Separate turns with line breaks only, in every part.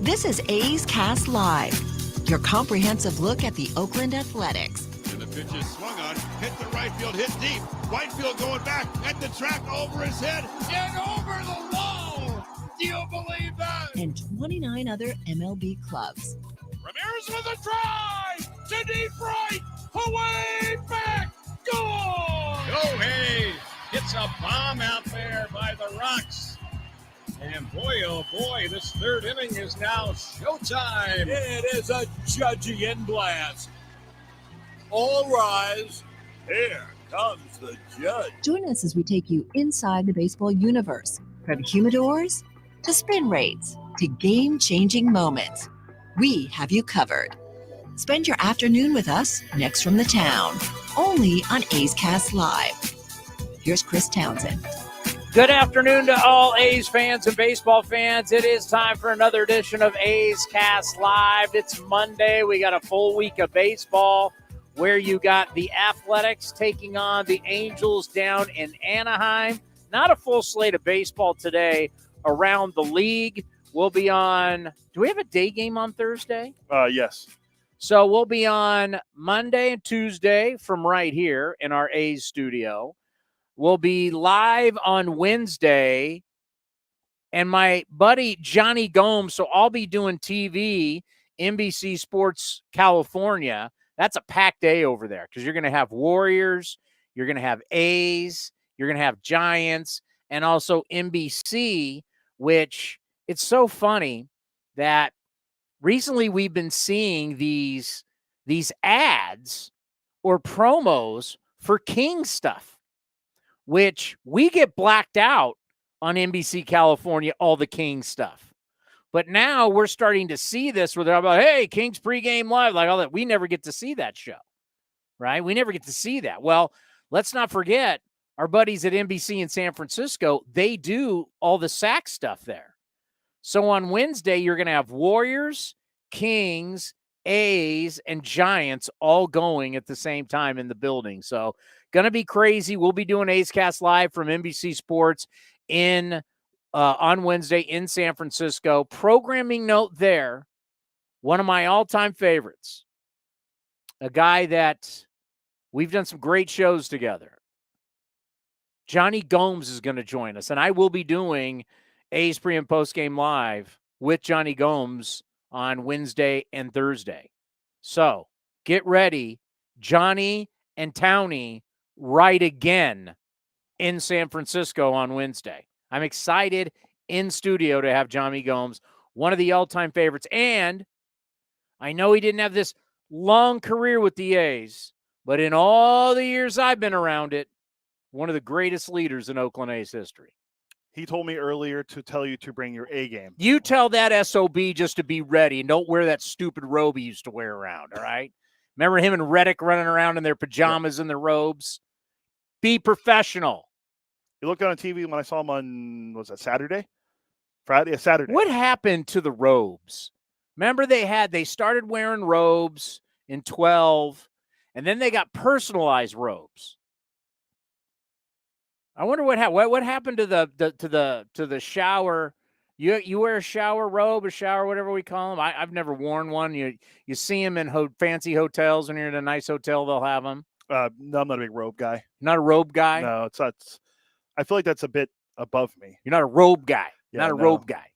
This is A's Cast Live, your comprehensive look at the Oakland Athletics.
And the pitch is swung on, hit the right field, hit deep. Whitefield going back at the track, over his head, and over the wall. Do you believe that?
And 29 other MLB clubs.
Ramirez with a drive to deep right, away back, goal!
Go Hayes! It's a bomb out there by the Rocks. And boy, oh boy, this third inning is now showtime.
It is a Judgian blast. All rise. Here comes the judge.
Join us as we take you inside the baseball universe, from humidors to spin rates to game-changing moments. We have you covered. Spend your afternoon with us next from the town, only on A's Cast Live. Here's Chris Townsend.
Good afternoon to all A's fans and baseball fans. It is time for another edition of A's Cast Live. It's Monday. We got a full week of baseball where you got the Athletics taking on the Angels down in Anaheim. Not a full slate of baseball today around the league. We'll be on, do we have a day game on Thursday?
Yes.
So we'll be on Monday and Tuesday from right here in our A's studio. We'll be live on Wednesday, and my buddy Johnny Gomes, so I'll be doing TV, NBC Sports California. That's a packed day over there because you're going to have Warriors, you're going to have A's, you're going to have Giants, and also NBC, which it's so funny that recently we've been seeing these ads or promos for King stuff, which we get blacked out on NBC California, all the King stuff. But now we're starting to see this where they're about, hey, King's pregame live, like all that. We never get to see that show, right? We never get to see that. Well, let's not forget our buddies at NBC in San Francisco, they do all the SAC stuff there. So on Wednesday, you're going to have Warriors, Kings, A's, and Giants all going at the same time in the building. So going to be crazy. We'll be doing A's Cast Live from NBC Sports on Wednesday in San Francisco. Programming note there, one of my all-time favorites, a guy that we've done some great shows together. Johnny Gomes is going to join us, and I will be doing A's pre- and post-game live with Johnny Gomes on Wednesday and Thursday. So get ready. Johnny and Townie right again in San Francisco on Wednesday. I'm excited in studio to have Johnny Gomes, one of the all-time favorites. And I know he didn't have this long career with the A's, but in all the years I've been around it, one of the greatest leaders in Oakland A's history.
He told me earlier to tell you to bring your A game.
You tell that SOB just to be ready and don't wear that stupid robe he used to wear around, all right? Remember him and Reddick running around in their pajamas and their robes? Be professional.
You looked on TV when I saw him on, was that Saturday? Friday? Saturday.
What happened to the robes? Remember they started wearing robes in 12, and then they got personalized robes. I wonder what happened to the shower. You wear a shower robe, a shower, whatever we call them. I've never worn one. You see them in fancy hotels. When you're in a nice hotel, they'll have them.
No, I'm not a big robe guy.
Not a robe guy?
No, it's not. I feel like that's a bit above me.
You're not a robe guy.
Yeah,
not a
no.
robe guy.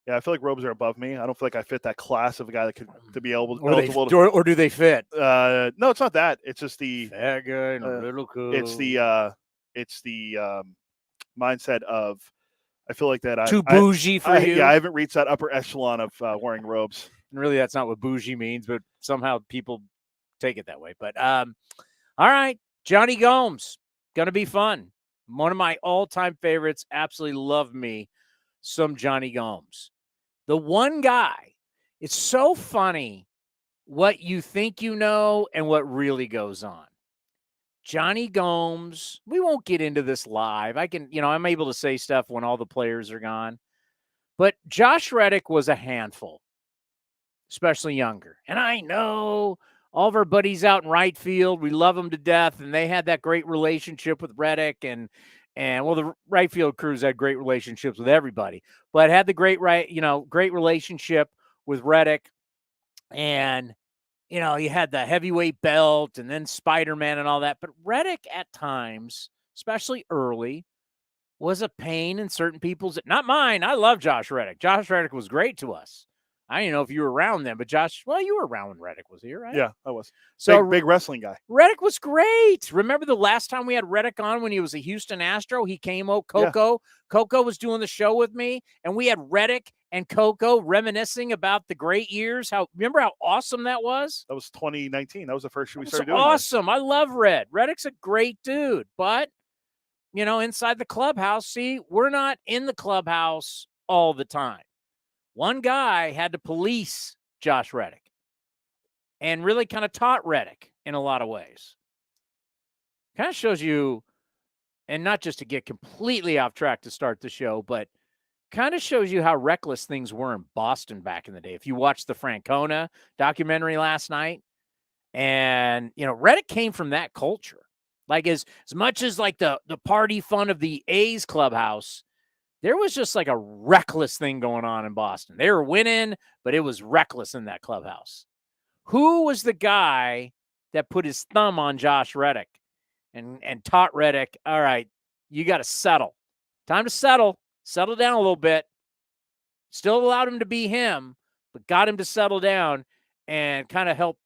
Yeah, I feel like robes are above me. I don't feel like I fit that class of a guy that could to be able
or do they fit?
No, it's not that. It's just the
That guy, a little cool.
It's the mindset of I feel like that
too bougie for you.
Yeah, I haven't reached that upper echelon of wearing robes.
And really, that's not what bougie means, but somehow people take it that way. But all right, Johnny Gomes, gonna be fun. One of my all-time favorites. Absolutely love me some Johnny Gomes. The one guy, it's so funny what you think you know and what really goes on. Johnny Gomes, we won't get into this live. I'm able to say stuff when all the players are gone. But Josh Reddick was a handful, especially younger. And I know all of our buddies out in right field, we love them to death, and they had that great relationship with Reddick and the right field crews had great relationships with everybody, but had the great relationship with Reddick. And, you know, you had the heavyweight belt and then Spider-Man and all that. But Reddick at times, especially early, was a pain in certain people's. Not mine. I love Josh Reddick. Josh Reddick was great to us. I don't know if you were around then, but Josh, well, you were around when Reddick was here, right?
Yeah, I was.
So
big wrestling guy.
Reddick was great. Remember the last time we had Reddick on when he was a Houston Astro? He came out, Coco. Yeah. Coco was doing the show with me, and we had Reddick and Coco reminiscing about the great years. Remember how awesome that was?
That was 2019. That was the first year we started doing
awesome. I love Red. Reddick's a great dude, but, you know, inside the clubhouse, see, we're not in the clubhouse all the time. One guy had to police Josh Reddick and really kind of taught Reddick in a lot of ways. Kind of shows you, and not just to get completely off track to start the show, but kind of shows you how reckless things were in Boston back in the day. If you watched the Francona documentary last night, and, you know, Reddick came from that culture. Like as much as like the party fun of the A's clubhouse, there was just like a reckless thing going on in Boston. They were winning, but it was reckless in that clubhouse. Who was the guy that put his thumb on Josh Reddick and taught Reddick, all right, you got to settle. Time to settle. Settle down a little bit. Still allowed him to be him, but got him to settle down and kind of help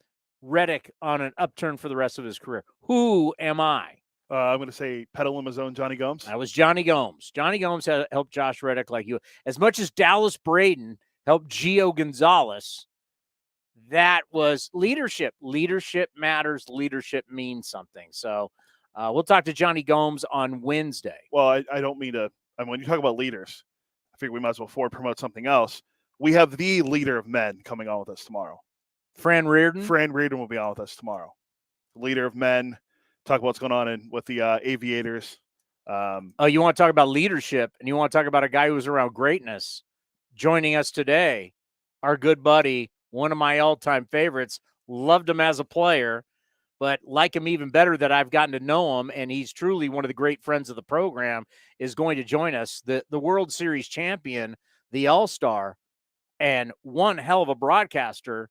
Reddick on an upturn for the rest of his career. Who am I?
I'm going to say Petaluma Zone Johnny Gomes.
That was Johnny Gomes. Johnny Gomes helped Josh Reddick like you. As much as Dallas Braden helped Gio Gonzalez, that was leadership. Leadership matters. Leadership means something. So we'll talk to Johnny Gomes on Wednesday.
Well, I don't mean to. I mean, when you talk about leaders, I figure we might as well forward promote something else. We have the leader of men coming on with us tomorrow.
Fran Reardon?
Fran Reardon will be on with us tomorrow. The leader of men. Talk about what's going on with the Aviators.
You want to talk about leadership, and you want to talk about a guy who's around greatness. Joining us today, our good buddy, one of my all-time favorites. Loved him as a player, but like him even better that I've gotten to know him, and he's truly one of the great friends of the program, is going to join us. The World Series champion, the All-Star, and one hell of a broadcaster,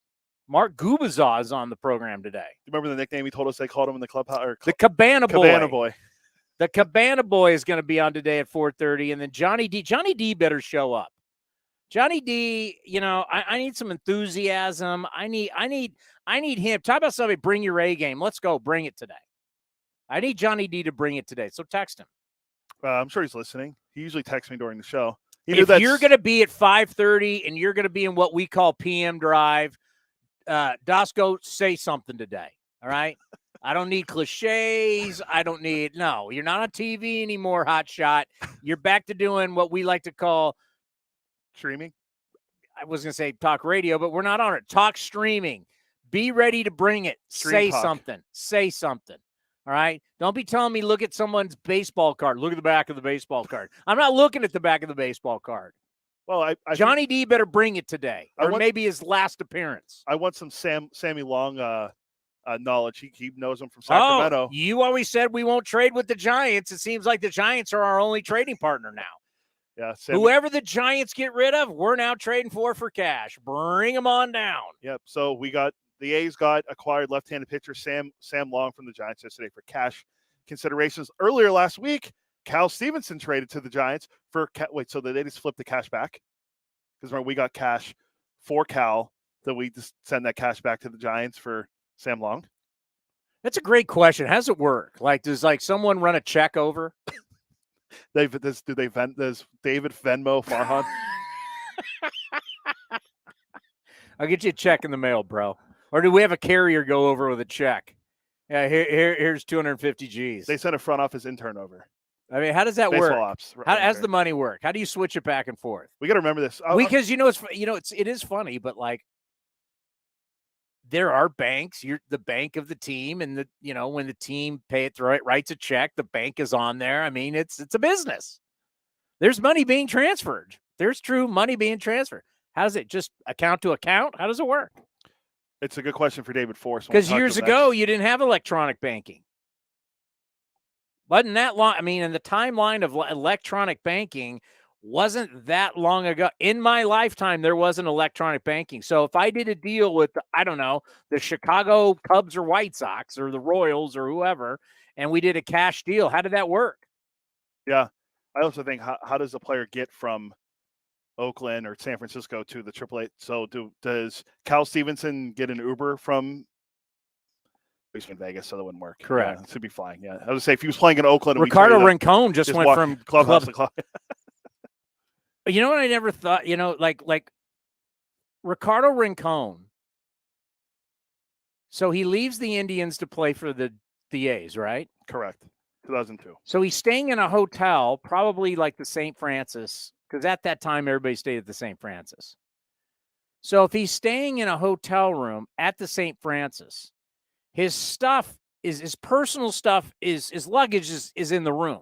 Mark Gubicza, is on the program today.
You remember the nickname he told us they called him in the clubhouse?
The Cabana Boy.
Cabana Boy.
The Cabana Boy is going to be on today at 4:30, and then Johnny D. Johnny D better show up. Johnny D, you know, I need some enthusiasm. I need him. Talk about somebody, bring your A game. Let's go. Bring it today. I need Johnny D to bring it today. So text him.
I'm sure he's listening. He usually texts me during the show.
If you're going to be at 5:30 and you're going to be in what we call PM Drive, Doskow, say something today. All right. I don't need cliches. No, you're not on TV anymore, hotshot. You're back to doing what we like to call
streaming.
I was going to say talk radio, but we're not on it. Talk streaming. Be ready to bring it. Say something. Say something. All right. Don't be telling me, look at someone's baseball card. Look at the back of the baseball card. I'm not looking at the back of the baseball card.
Well,
Johnny D better bring it today, or maybe his last appearance.
I want some Sammy Long knowledge. He knows him from Sacramento.
Oh, you always said we won't trade with the Giants. It seems like the Giants are our only trading partner now.
Yeah,
whoever the Giants get rid of, we're now trading for cash. Bring them on down.
Yep. So the A's got acquired left-handed pitcher Sam Long from the Giants yesterday for cash considerations. Earlier last week, Cal Stevenson traded to the Giants for so they just flipped the cash back? Because remember, we got cash for Cal, that we just send that cash back to the Giants for Sam Long?
That's a great question. How does it work? Like, does someone run a check over?
Does David Venmo Farhan?
I'll get you a check in the mail, bro. Or do we have a carrier go over with a check? Yeah, here's 250 G's.
They sent a front office intern over.
I mean, how does that
Baseball
work?
Ops,
how does the money work? How do you switch it back and forth?
We got to remember this
because it is funny, but like there are banks. You're the bank of the team, and when the team writes a check, the bank is on there. I mean, it's a business. There's money being transferred. There's true money being transferred. How does it just account to account? How does it work?
It's a good question for David Force.
Because years ago, you didn't have electronic banking. Wasn't that long? I mean, in the timeline of electronic banking, wasn't that long ago. In my lifetime, there wasn't electronic banking. So if I did a deal with, I don't know, the Chicago Cubs or White Sox or the Royals or whoever, and we did a cash deal, how did that work?
Yeah. I also think, how does the player get from Oakland or San Francisco to the AAA? So does Cal Stevenson get an Uber from in Vegas, so that wouldn't work.
Correct.
Yeah, to be flying. Yeah, I would say if he was playing in Oakland,
Ricardo Rincon just went from
clubhouse to club.
You know what I never thought? You know, like Ricardo Rincon. So he leaves the Indians to play for the A's, right?
Correct. 2002.
So he's staying in a hotel, probably like the St. Francis, because at that time everybody stayed at the St. Francis. So if he's staying in a hotel room at the St. Francis, his stuff is his personal stuff his luggage is in the room.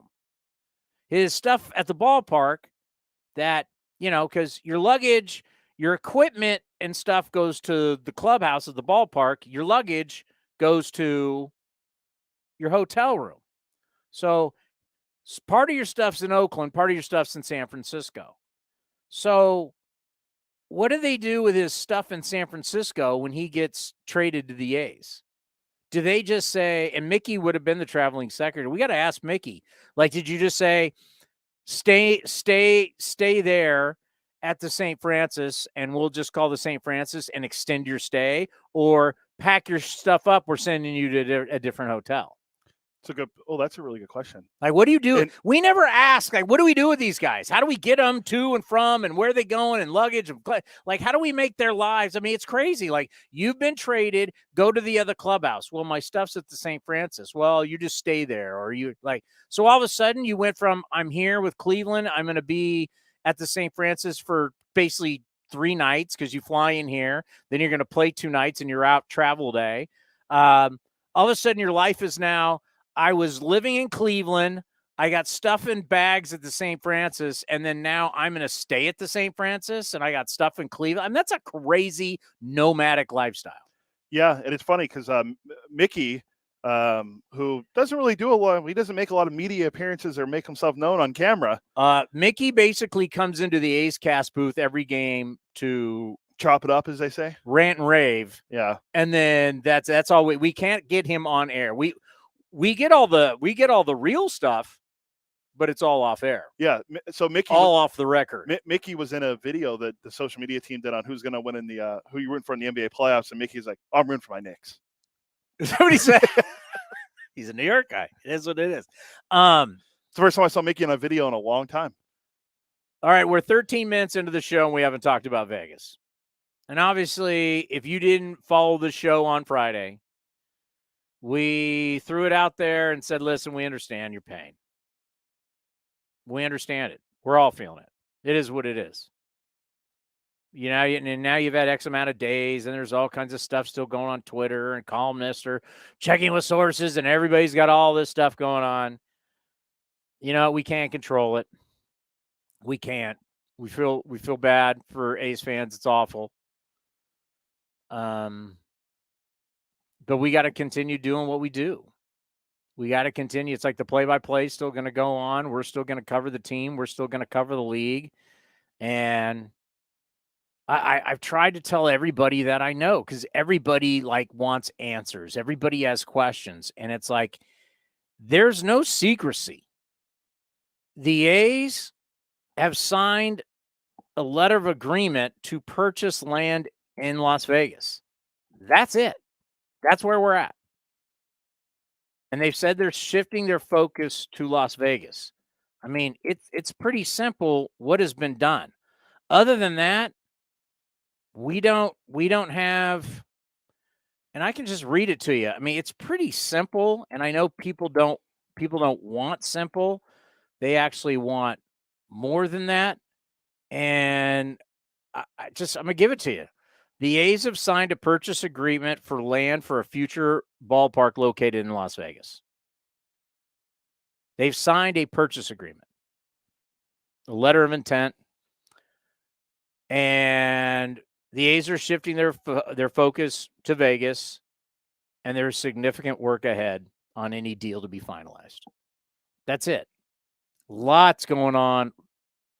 His stuff at the ballpark that, you know, because your luggage, your equipment and stuff goes to the clubhouse at the ballpark. Your luggage goes to your hotel room. So part of your stuff's in Oakland, part of your stuff's in San Francisco. So what do they do with his stuff in San Francisco when he gets traded to the A's? Do they just say, and Mickey would have been the traveling secretary. We got to ask Mickey, like, did you just say, stay there at the St. Francis and we'll just call the St. Francis and extend your stay, or pack your stuff up, we're sending you to a different hotel?
That's a really good question.
Like, what do you do? We never ask, like, what do we do with these guys? How do we get them to and from, and where are they going, and luggage? Like, how do we make their lives? I mean, it's crazy. Like, you've been traded, go to the other clubhouse. Well, my stuff's at the St. Francis. Well, you just stay there. Or you so all of a sudden you went from, I'm here with Cleveland, I'm going to be at the St. Francis for basically 3 nights because you fly in here. Then you're going to play 2 nights and you're out travel day. All of a sudden your life is now, I was living in Cleveland. I got stuff in bags at the St. Francis, and then now I'm going to stay at the St. Francis, and I got stuff in Cleveland. I mean, that's a crazy nomadic lifestyle.
Yeah, and it's funny because Mickey, who doesn't really do a lot, he doesn't make a lot of media appearances or make himself known on camera.
Mickey basically comes into the A's cast booth every game to
chop it up, as they say,
rant and rave.
Yeah,
and then that's all. We can't get him on air. We get all the real stuff, but it's all off air.
Yeah. So Mickey,
all off the record.
Mickey was in a video that the social media team did on who's going to win in the who you rooting for in the NBA playoffs, and Mickey's like, I'm rooting for my Knicks.
Is that what he said? He's a New York guy. It is what it is. It's
the first time I saw Mickey in a video in a long time.
All right, we're 13 minutes into the show, and we haven't talked about Vegas. And obviously, if you didn't follow the show on Friday, we threw it out there and said, listen, we understand your pain. We understand it. We're all feeling it. It is what it is. You know, and now you've had X amount of days, and there's all kinds of stuff still going on Twitter, and columnists are checking with sources, and everybody's got all this stuff going on. You know, we can't control it. We can't. We feel bad for A's fans. It's awful. But we got to continue doing what we do. We got to continue. It's like the play-by-play is still going to go on. We're still going to cover the team. We're still going to cover the league. And I've tried to tell everybody that I know, because everybody wants answers. Everybody has questions. And it's like, there's no secrecy. The A's have signed a letter of agreement to purchase land in Las Vegas. That's it. That's where we're at. And they've said they're shifting their focus to Las Vegas. I mean, it's pretty simple what has been done. Other than that, we don't have, and I can just read it to you. I mean, it's pretty simple, and I know people don't want simple. They actually want more than that. And I'm going to give it to you. The A's have signed a purchase agreement for land for a future ballpark located in Las Vegas. They've signed a purchase agreement, a letter of intent, and the A's are shifting their focus to Vegas, and there's significant work ahead on any deal to be finalized. That's it. Lots going on.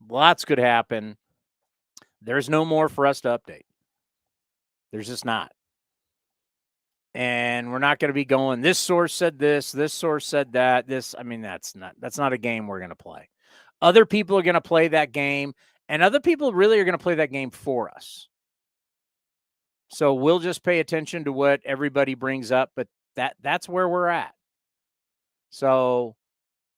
Lots could happen. There's no more for us to update. There's just not. And we're not going to be going, this source said this source said that. That's not a game we're going to play. Other people are going to play that game, and other people really are going to play that game for us. So we'll just pay attention to what everybody brings up, but that's where we're at. So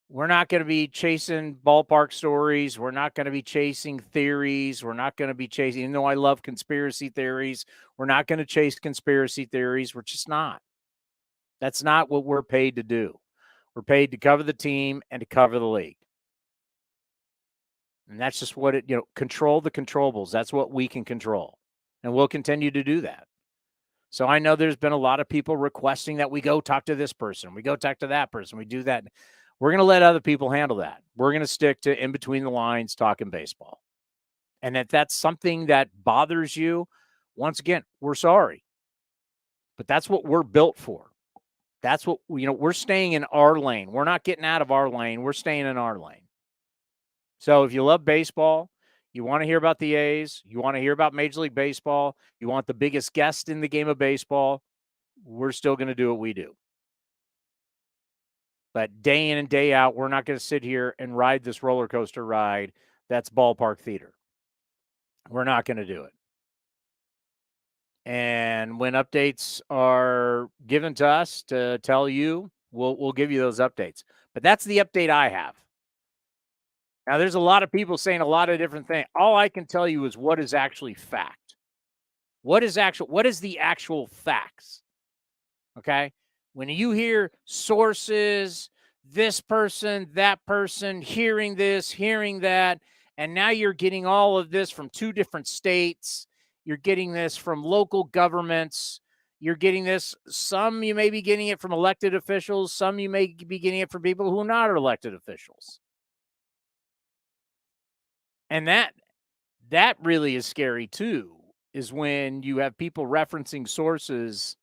we're not going to be chasing ballpark stories. We're not going to be chasing theories. We're not going to be chasing, even though I love conspiracy theories, we're not going to chase conspiracy theories. We're just not. That's not what we're paid to do. We're paid to cover the team and to cover the league. And that's just what control the controllables. That's what we can control. And we'll continue to do that. So I know there's been a lot of people requesting that we go talk to this person. We go talk to that person. We do that. We're going to let other people handle that. We're going to stick to in between the lines talking baseball. And if that's something that bothers you, once again, we're sorry. But that's what we're built for. That's what, we're staying in our lane. We're not getting out of our lane. We're staying in our lane. So if you love baseball, you want to hear about the A's, you want to hear about Major League Baseball, you want the biggest guest in the game of baseball, we're still going to do what we do. But day in and day out, we're not going to sit here and ride this roller coaster ride that's ballpark theater. We're not going to do it. And when updates are given to us to tell you, we'll give you those updates. But that's the update I have. Now, there's a lot of people saying a lot of different things. All I can tell you is what is actually fact. What is the actual facts? Okay? When you hear sources, this person, that person, hearing this, hearing that, and now you're getting all of this from 2 different states, you're getting this from local governments, you're getting this, some you may be getting it from elected officials, some you may be getting it from people who are not elected officials. And that really is scary too, is when you have people referencing sources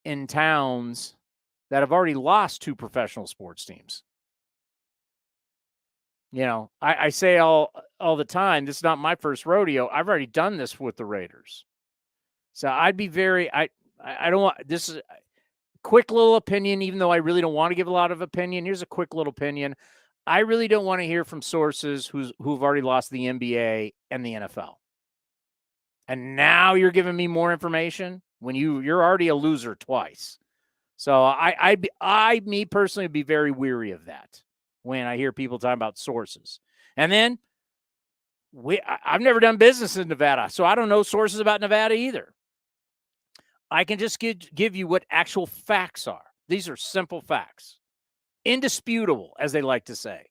in towns that have already lost 2 professional sports teams. I say all the time, this is not my first rodeo. I've already done this with the Raiders. So I'd be I don't want, this is a quick little opinion, even though I really don't want to give a lot of opinion. Here's a quick little opinion. I really don't want to hear from sources who've already lost the NBA and the NFL. And now you're giving me more information when you're already a loser twice. So me personally would be very weary of that when I hear people talking about sources. And then I've never done business in Nevada, so I don't know sources about Nevada either. I can just give you what actual facts are. These are simple facts. Indisputable, as they like to say.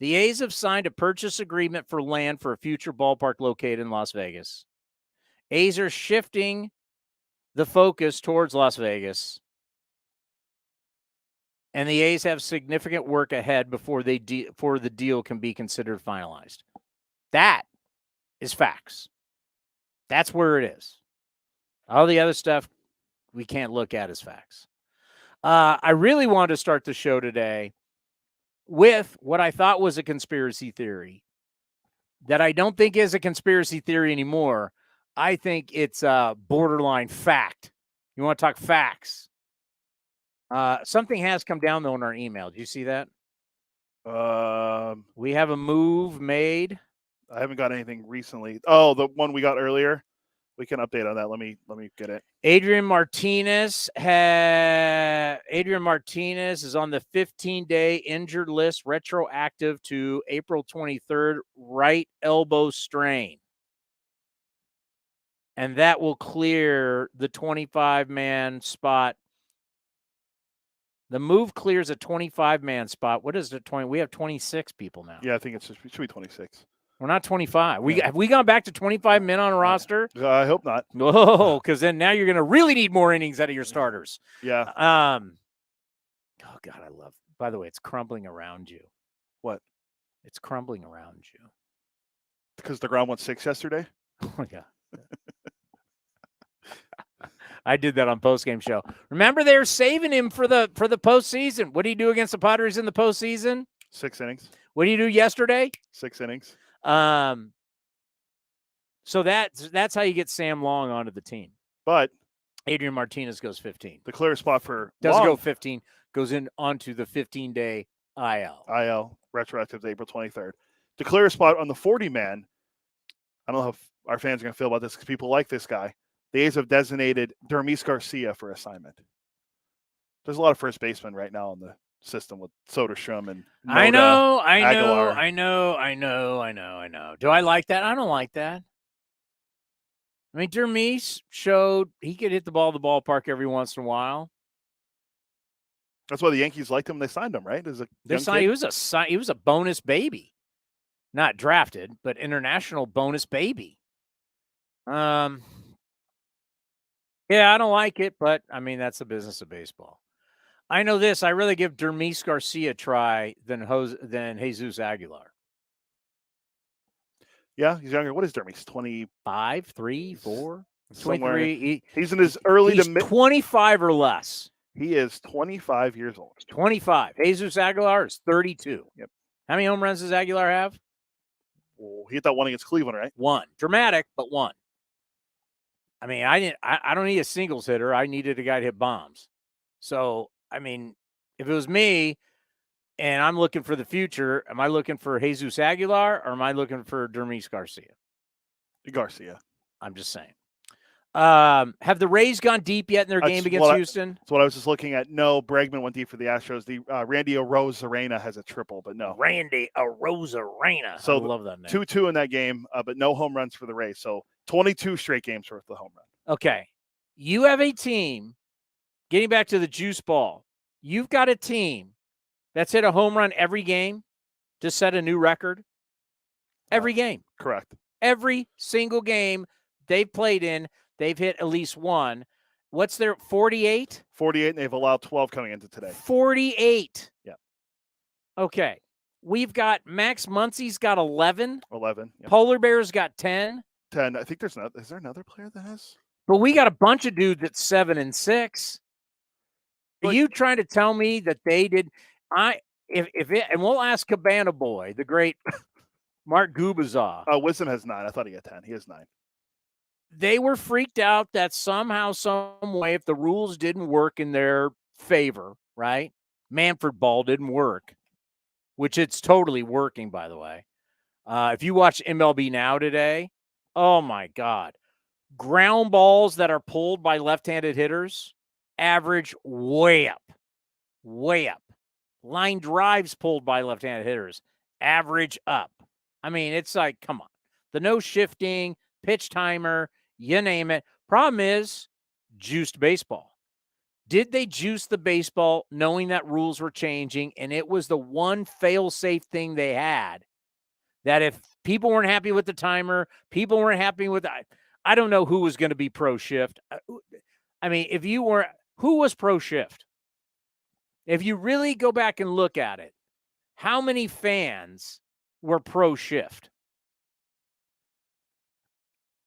The A's have signed a purchase agreement for land for a future ballpark located in Las Vegas. A's are shifting the focus towards Las Vegas. And the A's have significant work ahead before the deal can be considered finalized. That is facts. That's where it is. All the other stuff we can't look at as facts. I really wanted to start the show today with what I thought was a conspiracy theory that I don't think is a conspiracy theory anymore. I think it's a borderline fact. You want to talk facts? Something has come down, though, in our email. Did you see that? We have a move made.
I haven't got anything recently. Oh, the one we got earlier. We can update on that. Let me get it.
Adrian Martinez is on the 15-day injured list, retroactive to April 23rd, right elbow strain. And that will clear the 25-man spot. The move clears a 25-man spot. What is it? 20? We have 26 people now.
Yeah, I think it should be 26.
We're not 25. Have we gone back to 25 men on a roster?
I hope not.
Oh, because then now you're going to really need more innings out of your starters.
Yeah.
Oh, God, I love. By the way, it's crumbling around you.
What?
It's crumbling around you.
Because the ground went 6 yesterday?
Oh, my God. I did that on postgame show. Remember, they were saving him for the postseason. What did he do against the Padres in the postseason?
6 innings.
What did he do yesterday?
6 innings.
So that's how you get Sam Long onto the team.
But
Adrian Martinez goes 15.
the clear spot for
Doesn't
Long,
go 15, goes in onto the 15-day IL.
retroactive to April 23rd. The clear spot on the 40-man, I don't know how our fans are going to feel about this because people like this guy. The A's have designated Dermis Garcia for assignment. There's a lot of first basemen right now in the system with Soderstrom and Noda, Aguilar.
I know. Do I like that? I don't like that. I mean, Dermis showed he could hit the ball at the ballpark every once in a while.
That's why the Yankees liked him. They signed him, right?
He was a bonus baby, not drafted, but international bonus baby. Yeah, I don't like it, but I mean that's the business of baseball. I know this. I really give Dermis Garcia a try than Jesus Aguilar.
Yeah, he's younger. What is Dermis?
25, 3, 4,
somewhere.
23.
He's in his early to mid.
25 or less.
He is 25 years old.
25. Jesus Aguilar is 32.
Yep.
How many home runs does Aguilar have?
Well, he hit that one against Cleveland, right?
One. Dramatic, but one. I mean, I don't need a singles hitter. I needed a guy to hit bombs. So, I mean, if it was me and I'm looking for the future, am I looking for Jesus Aguilar or am I looking for Dermis Garcia?
Garcia.
I'm just saying. Have the Rays gone deep yet in their game against Houston?
That's what I was just looking at. No, Bregman went deep for the Astros. The Randy Arozarena has a triple, but no.
Randy Arozarena.
So
I love that name.
2-2 in that game, but no home runs for the Rays. So 22 straight games worth of home run.
Okay. You have a team, getting back to the juice ball, you've got a team that's hit a home run every game to set a new record. Every game.
Correct.
Every single game they've played in, they've hit at least one. What's their 48?
48, and they've allowed 12 coming into today.
48.
Yeah.
Okay. We've got Max Muncy's got 11.
11. Yep.
Polar Bear's got 10.
10. I think is there another player that has?
But we got a bunch of dudes at 7 and 6. Are you trying to tell me that they did? And we'll ask Cabana Boy, the great Mark Gubicza.
Wisdom has 9. I thought he had 10. He has 9.
They were freaked out that somehow, some way, if the rules didn't work in their favor, right? Manfred ball didn't work, which it's totally working, by the way. If you watch MLB Now today, oh my God. Ground balls that are pulled by left-handed hitters average way up. Way up. Line drives pulled by left-handed hitters average up. I mean, it's like, come on. The no shifting, pitch timer, you name it. Problem is, juiced baseball. Did they juice the baseball knowing that rules were changing and it was the one fail-safe thing they had? That if people weren't happy with the timer, people weren't happy with I don't know who was going to be pro shift. I mean, who was pro shift? If you really go back and look at it, how many fans were pro shift?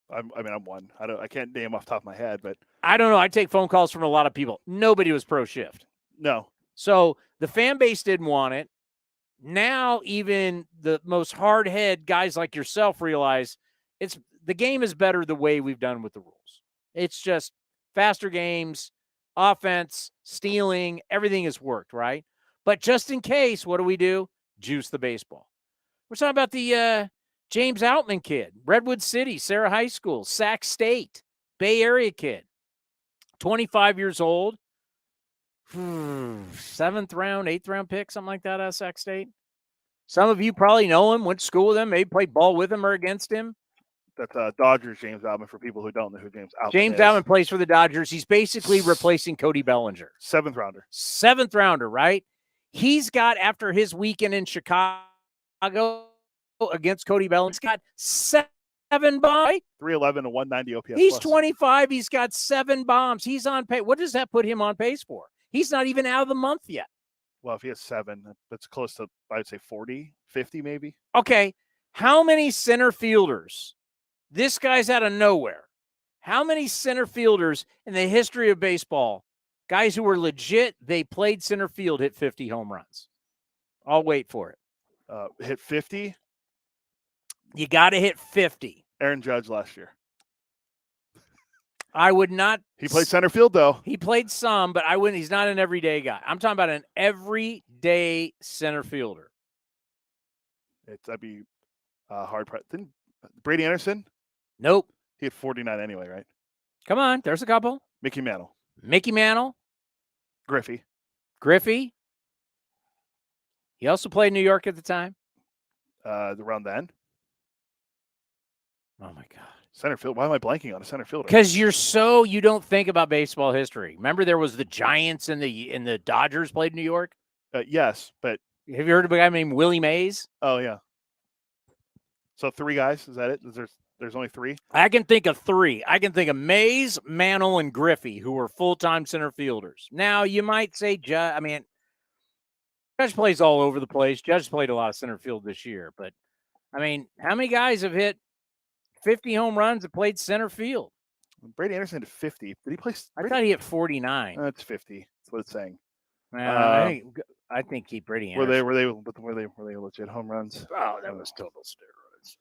I'm one. I can't name off the top of my head, but
I don't know. I take phone calls from a lot of people. Nobody was pro shift.
No.
So the fan base didn't want it. Now even the most hard head guys like yourself realize the game is better the way we've done with the rules. It's just faster games, offense, stealing, everything has worked, right? But just in case, what do? Juice the baseball. We're talking about the James Outman kid, Redwood City, Sarah High School, Sac State, Bay Area kid, 25 years old, 7th round, 8th round pick, something like that out of Sac State. Some of you probably know him, went to school with him, maybe played ball with him or against him.
That's Dodgers James Outman for people who don't know who James Outman is.
James Outman plays for the Dodgers. He's basically replacing Cody Bellinger.
7th rounder.
7th rounder, right? He's got, after his weekend in Chicago against Cody Bellinger, he's got 7 bombs.
311 and 190 OPS.
He's 25. He's got 7 bombs. He's on pace. What does that put him on pace for? He's not even out of the month yet.
Well, if he has 7, that's close to, I would say 40, 50 maybe.
Okay. How many center fielders? This guy's out of nowhere. How many center fielders in the history of baseball, guys who were legit, they played center field, hit 50 home runs? I'll wait for it.
Hit 50?
You got to hit 50.
Aaron Judge last year.
I would not.
He played center field, though.
He played some, but I wouldn't. He's not an everyday guy. I'm talking about an everyday center fielder.
That'd be hard. Didn't Brady Anderson?
Nope.
He had 49 anyway, right?
Come on. There's a couple.
Mickey Mantle.
Griffey. He also played in New York at the time.
Around then.
Oh, my God.
Center field. Why am I blanking on a center fielder?
Because you don't think about baseball history. Remember there was the Giants and the Dodgers played in New York?
Yes, but.
Have you heard of a guy named Willie Mays?
Oh, yeah. So 3 guys, is that it? There's only 3?
I can think of 3. I can think of Mays, Mantle, and Griffey, who were full-time center fielders. Now, you might say Judge plays all over the place. Judge played a lot of center field this year. But, how many guys have hit 50 home runs and played center field?
Brady Anderson did 50. Did he play?
I thought he hit 49.
That's 50. That's what it's saying.
I think he Brady Anderson.
Were they legit home runs?
Oh, that was total steroids.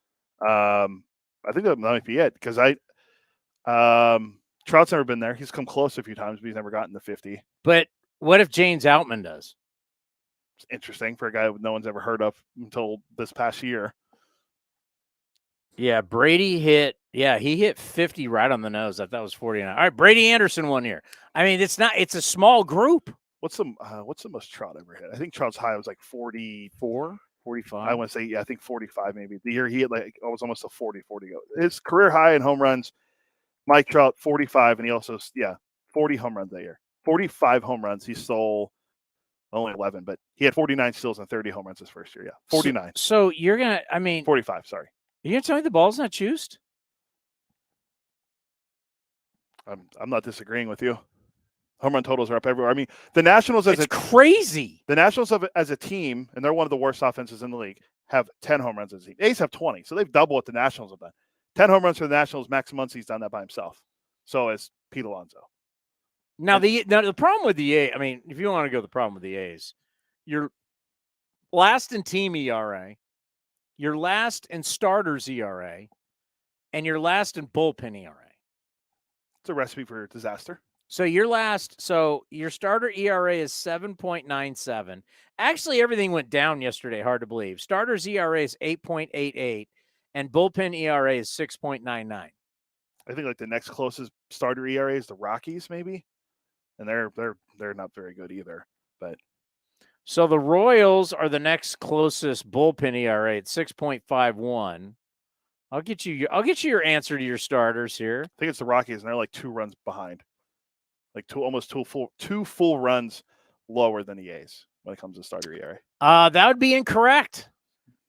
I think that might be it because Trout's never been there. He's come close a few times, but he's never gotten to 50.
But what if James Outman does?
It's interesting for a guy no one's ever heard of until this past year.
Yeah, Brady hit 50 right on the nose. I thought it was 49. All right, Brady Anderson won here. It's a small group.
What's the most Trout ever hit? I think Trout's high was like 44, 45. I want to say, I think 45 maybe. The year he hit it was almost a 40. His career high in home runs, Mike Trout, 45, and he also, 40 home runs that year. 45 home runs. He stole only 11, but he had 49 steals and 30 home runs his first year. Yeah, 49.
So you're going to,
45, sorry.
You're going to tell me the ball's not juiced?
I'm not disagreeing with you. Home run totals are up everywhere. The Nationals
crazy.
The Nationals as a team, and they're one of the worst offenses in the league, have 10 home runs as a team. A's have 20, so they've doubled what the Nationals have done. 10 home runs for the Nationals. Max Muncy's done that by himself. So has Pete Alonso.
Now the problem with the A's, if you want to go the problem with the A's, you're last in team ERA, you're last in starters ERA, and you're last in bullpen ERA.
It's a recipe for disaster.
So your starter ERA is 7.97. Actually, everything went down yesterday. Hard to believe. Starters ERA is 8.88, and bullpen ERA is 6.99.
I think the next closest starter ERA is the Rockies, maybe, and they're not very good either. But
so the Royals are the next closest bullpen ERA at 6.51. I'll get you your answer to your starters here.
I think it's the Rockies, and they're like 2 runs behind. Almost two full runs lower than the A's when it comes to starter ERA.
That would be incorrect.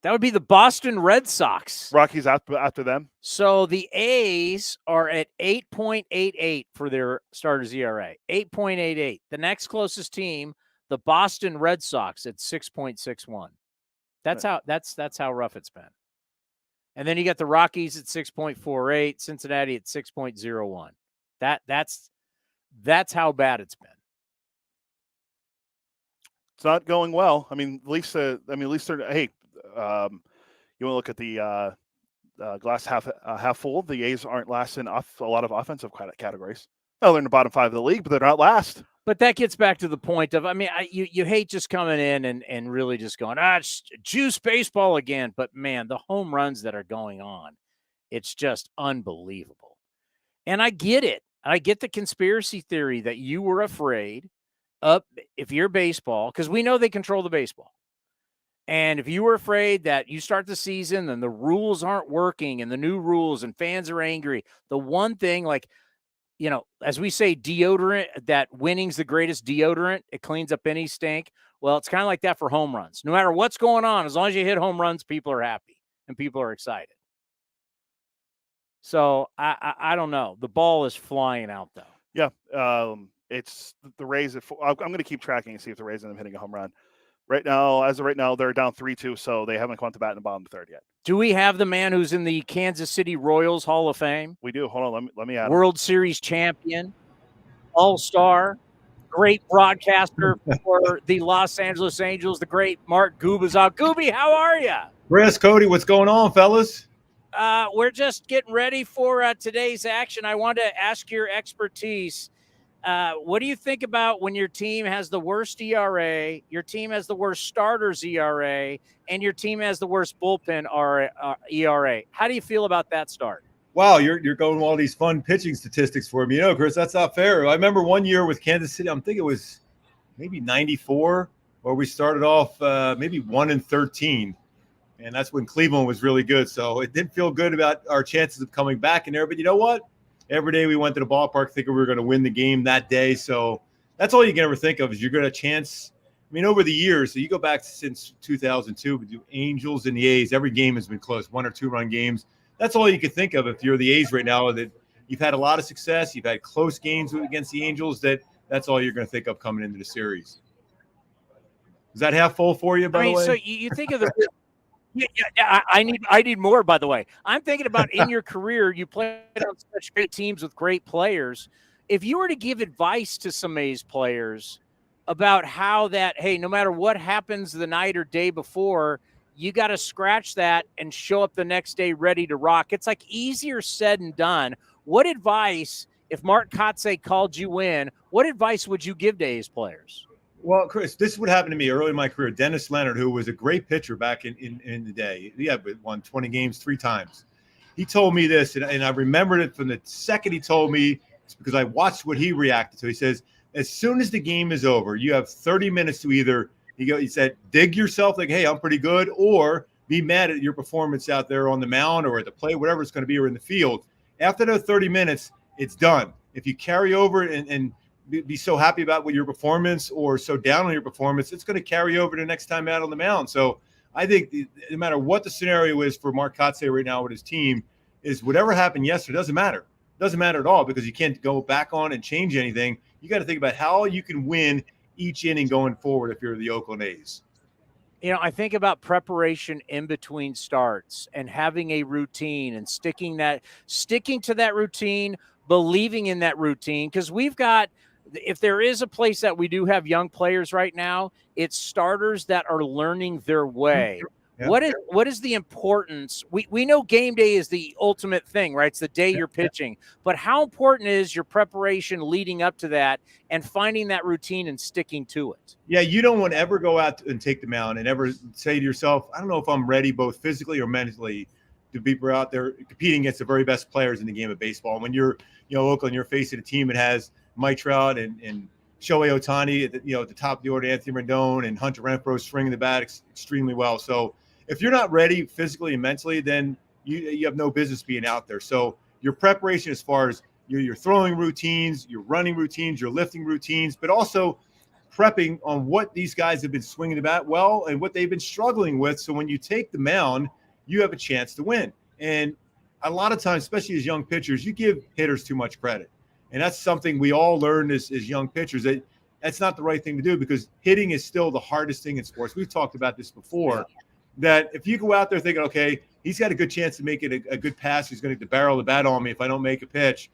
That would be the Boston Red Sox.
Rockies after them.
So the A's are at 8.88 for their starters ERA. 8.88. The next closest team, the Boston Red Sox, at 6.61. That's how rough it's been. And then you got the Rockies at 6.48, Cincinnati at 6.01. That's how bad it's been.
It's not going well. At least they're. Hey, you want to look at the glass half full? The A's aren't last in a lot of offensive categories. No, they're in the bottom 5 of the league, but they're not last.
But that gets back to the point of, you hate just coming in and really just going, it's juice baseball again. But man, the home runs that are going on, it's just unbelievable. And I get it. I get the conspiracy theory that you were afraid of if you're baseball, because we know they control the baseball. And if you were afraid that you start the season and the rules aren't working and the new rules and fans are angry, the one thing, as we say, deodorant, that winning's the greatest deodorant. It cleans up any stink. Well, it's kind of like that for home runs. No matter what's going on, as long as you hit home runs, people are happy and people are excited. So I don't know. The ball is flying out, though.
Yeah, it's the Rays. I'm going to keep tracking and see if the Rays end up hitting a home run. As of right now, they're down 3-2, so they haven't gone to bat in the bottom of the 3rd yet.
Do we have the man who's in the Kansas City Royals Hall of Fame?
We do. Hold on, let me add
World Series champion, All-Star, great broadcaster for the Los Angeles Angels, the great Mark Gubicza. Gooby, how are you?
Chris, Cody, what's going on, fellas?
we're just getting ready for today's action. I want to ask your expertise. What do you think about when your team has the worst ERA, your team has the worst starters ERA, and your team has the worst bullpen ERA? How do you feel about that start?
Wow, you're going all these fun pitching statistics for me. Chris, that's not fair. I remember one year with Kansas City, I'm thinking it was maybe 94, where we started off maybe 1-13. And that's when Cleveland was really good. So it didn't feel good about our chances of coming back in there. But you know what? Every day we went to the ballpark thinking we were going to win the game that day. So that's all you can ever think of is you're going to chance. I mean, over the years, so you go back since 2002 with the Angels and the A's, every game has been close, 1 or 2 run games. That's all you can think of if you're the A's right now, that you've had a lot of success. You've had close games against the Angels. That's all you're going to think of coming into the series. Is that half full for you, by the way?
So you think of the Yeah, I need more, by the way. I'm thinking about in your career, you played on such great teams with great players. If you were to give advice to some A's players about how that, hey, no matter what happens the night or day before, you got to scratch that and show up the next day ready to rock. It's like easier said than done. What advice, if Mark Kotsay called you in, what advice would you give to A's players?
Well, Chris, this is what happened to me early in my career. Dennis Leonard, who was a great pitcher back in the day, won 20 games 3 times. He told me this, and I remembered it from the second he told me. It's because I watched what he reacted to. He says, as soon as the game is over, you have 30 minutes to either, he said, dig yourself like, hey, I'm pretty good, or be mad at your performance out there on the mound or at the plate, whatever it's going to be, or in the field. After those 30 minutes, it's done. If you carry over and be so happy about what your performance or so down on your performance, it's going to carry over to next time out on the mound. So I think no matter what the scenario is for Mark Kotsay right now with his team, is whatever happened yesterday doesn't matter. It doesn't matter at all because you can't go back on and change anything. You got to think about how you can win each inning going forward if you're the Oakland A's.
I think about preparation in between starts and having a routine and sticking to that routine, believing in that routine, because we've got, if there is a place that we do have young players right now, it's starters that are learning their way. Yeah. What is the importance? We know game day is the ultimate thing, right? It's the day you're pitching. But how important is your preparation leading up to that and finding that routine and sticking to it?
Yeah, you don't want to ever go out and take the mound and ever say to yourself, I don't know if I'm ready both physically or mentally to be out there competing against the very best players in the game of baseball. And when you're, Oakland, you're facing a team that has Mike Trout and Shohei Ohtani at the top of the order, Anthony Rendon and Hunter Renfroe swinging the bat extremely well. So if you're not ready physically and mentally, then you have no business being out there. So your preparation as far as your throwing routines, your running routines, your lifting routines, but also prepping on what these guys have been swinging the bat well and what they've been struggling with. So when you take the mound, you have a chance to win. And a lot of times, especially as young pitchers, you give hitters too much credit. And that's something we all learned as young pitchers. That's not the right thing to do because hitting is still the hardest thing in sports. We've talked about this before, that if you go out there thinking, okay, he's got a good chance to make it a good pass, he's going to barrel the bat on me if I don't make a pitch,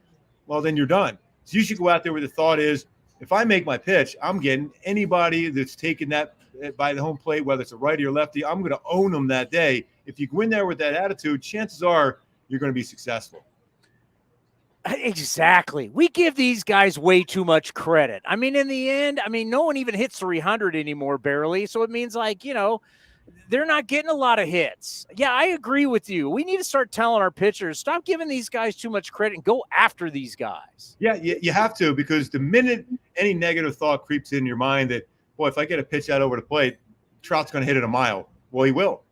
well, then you're done. So you should go out there where the thought is, if I make my pitch, I'm getting anybody that's taking that by the home plate, whether it's a righty or lefty, I'm going to own them that day. If you go in there with that attitude, chances are you're going to be successful.
Exactly. We give these guys way too much credit. I mean, in the end, no one even hits 300 anymore, barely. So it means they're not getting a lot of hits. Yeah, I agree with you. We need to start telling our pitchers, stop giving these guys too much credit and go after these guys.
Yeah, you have to, because the minute any negative thought creeps in your mind that, boy, if I get a pitch out over the plate, Trout's going to hit it a mile. Well, he will.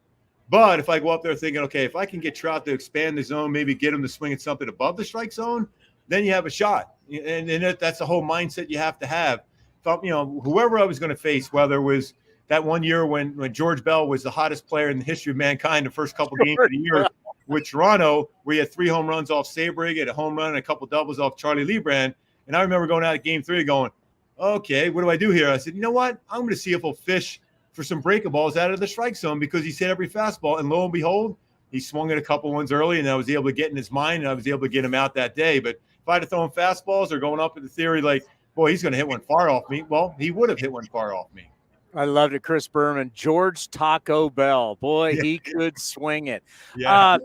But if I go up there thinking, okay, if I can get Trout to expand the zone, maybe get him to swing at something above the strike zone, then you have a shot. And that's the whole mindset you have to have. Whoever I was going to face, whether it was that one year when George Bell was the hottest player in the history of mankind, the first couple games of the year with Toronto, where he had 3 home runs off Sabrig, a home run and a couple doubles off Charlie Lebrand. And I remember going out of game 3 going, okay, what do I do here? I said, you know what? I'm going to see if he'll fish for some breaking balls out of the strike zone because he's hit every fastball. And lo and behold, he swung at a couple ones early, and I was able to get in his mind, and I was able to get him out that day. But if I'd have thrown fastballs or going up in the theory like, boy, he's going to hit one far off me, well, he would have hit one far off me.
I loved it, Chris Berman. George Taco Bell. Boy, he could swing it.
Yeah.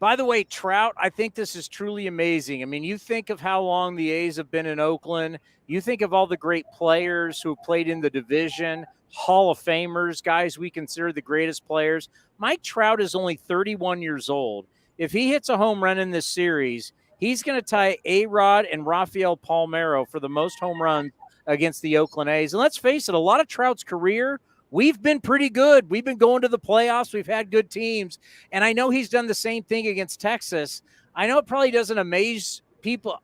By the way, Trout, I think this is truly amazing. I mean, you think of how long the A's have been in Oakland. You think of all the great players who have played in the division, Hall of Famers, guys we consider the greatest players. Mike Trout is only 31 years old. If he hits a home run in this series, he's going to tie A-Rod and Rafael Palmeiro for the most home runs against the Oakland A's. And let's face it, a lot of Trout's career, we've been pretty good. We've been going to the playoffs. We've had good teams. And I know he's done the same thing against Texas. I know it probably doesn't amaze people.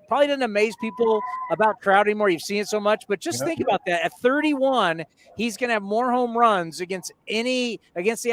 Probably doesn't amaze people about Trout anymore. You've seen it so much. But just think about that. At 31, he's going to have more home runs against the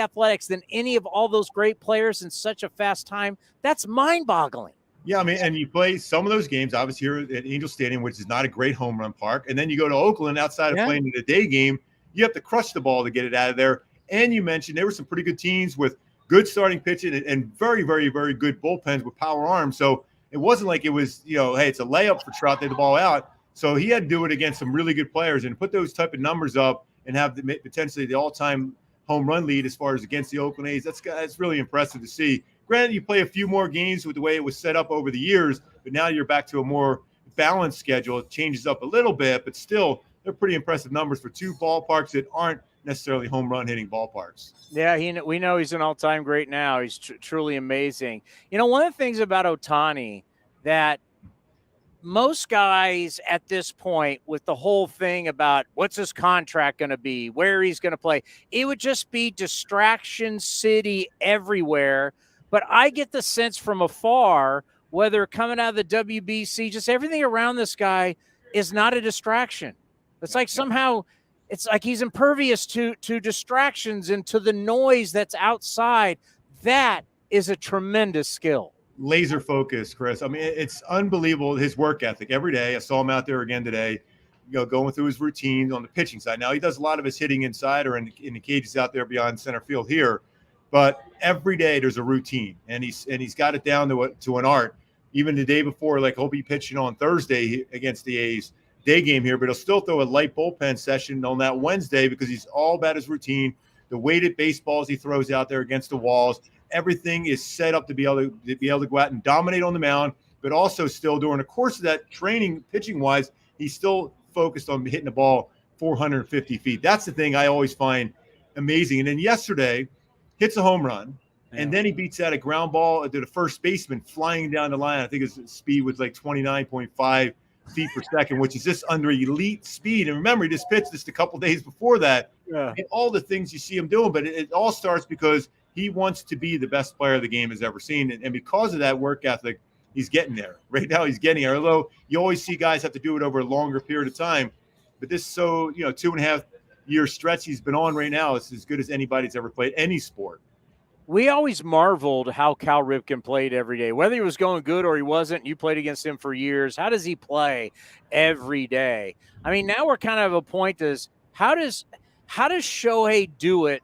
Athletics than any of all those great players in such a fast time. That's mind-boggling.
Yeah, I mean, and you play some of those games, obviously, here at Angel Stadium, which is not a great home run park. And then you go to Oakland outside of playing in a day game. You have to crush the ball to get it out of there. And you mentioned there were some pretty good teams with good starting pitching and very, very, very good bullpens with power arms. So it wasn't like it was, hey, it's a layup for Trout to get the ball out. So he had to do it against some really good players and put those type of numbers up and have potentially the all-time home run lead as far as against the Oakland A's. That's really impressive to see. Granted, you play a few more games with the way it was set up over the years, but now you're back to a more balanced schedule. It changes up a little bit, but still, they're pretty impressive numbers for two ballparks that aren't necessarily home run hitting ballparks.
Yeah, we know he's an all-time great now. He's truly amazing. One of the things about Ohtani that most guys at this point with the whole thing about what's his contract going to be, where he's going to play, it would just be distraction city everywhere. But I get the sense from afar, whether coming out of the WBC, just everything around this guy is not a distraction. It's like somehow it's like he's impervious to distractions and to the noise that's outside. That is a tremendous skill.
Laser focus, Chris. I mean, it's unbelievable, his work ethic every day. I saw him out there again today, going through his routine on the pitching side. Now, he does a lot of his hitting inside or in the cages out there beyond center field here. But every day there's a routine, and he's got it down to an art. Even the day before, like he'll be pitching on Thursday against the A's day game here, but he'll still throw a light bullpen session on that Wednesday because he's all about his routine, the weighted baseballs he throws out there against the walls. Everything is set up to be able to go out and dominate on the mound, but also still during the course of that training, pitching wise, he's still focused on hitting the ball 450 feet. That's the thing I always find amazing. And then yesterday, hits a home run, and then he beats out a ground ball to the first baseman flying down the line. I think his speed was like 29.5 feet per second, which is just under elite speed. And remember, he just pitched this a couple days before that. Yeah. And all the things you see him doing, but it all starts because he wants to be the best player the game has ever seen. And because of that work ethic, he's getting there. Right now, he's getting there. Although you always see guys have to do it over a longer period of time. But this 2.5 year stretch he's been on right now is as good as anybody's ever played any sport.
We always marveled how Cal Ripken played every day, whether he was going good or he wasn't. You played against him for years. How does he play every day? I mean, now we're kind of at a point is how does Shohei do it?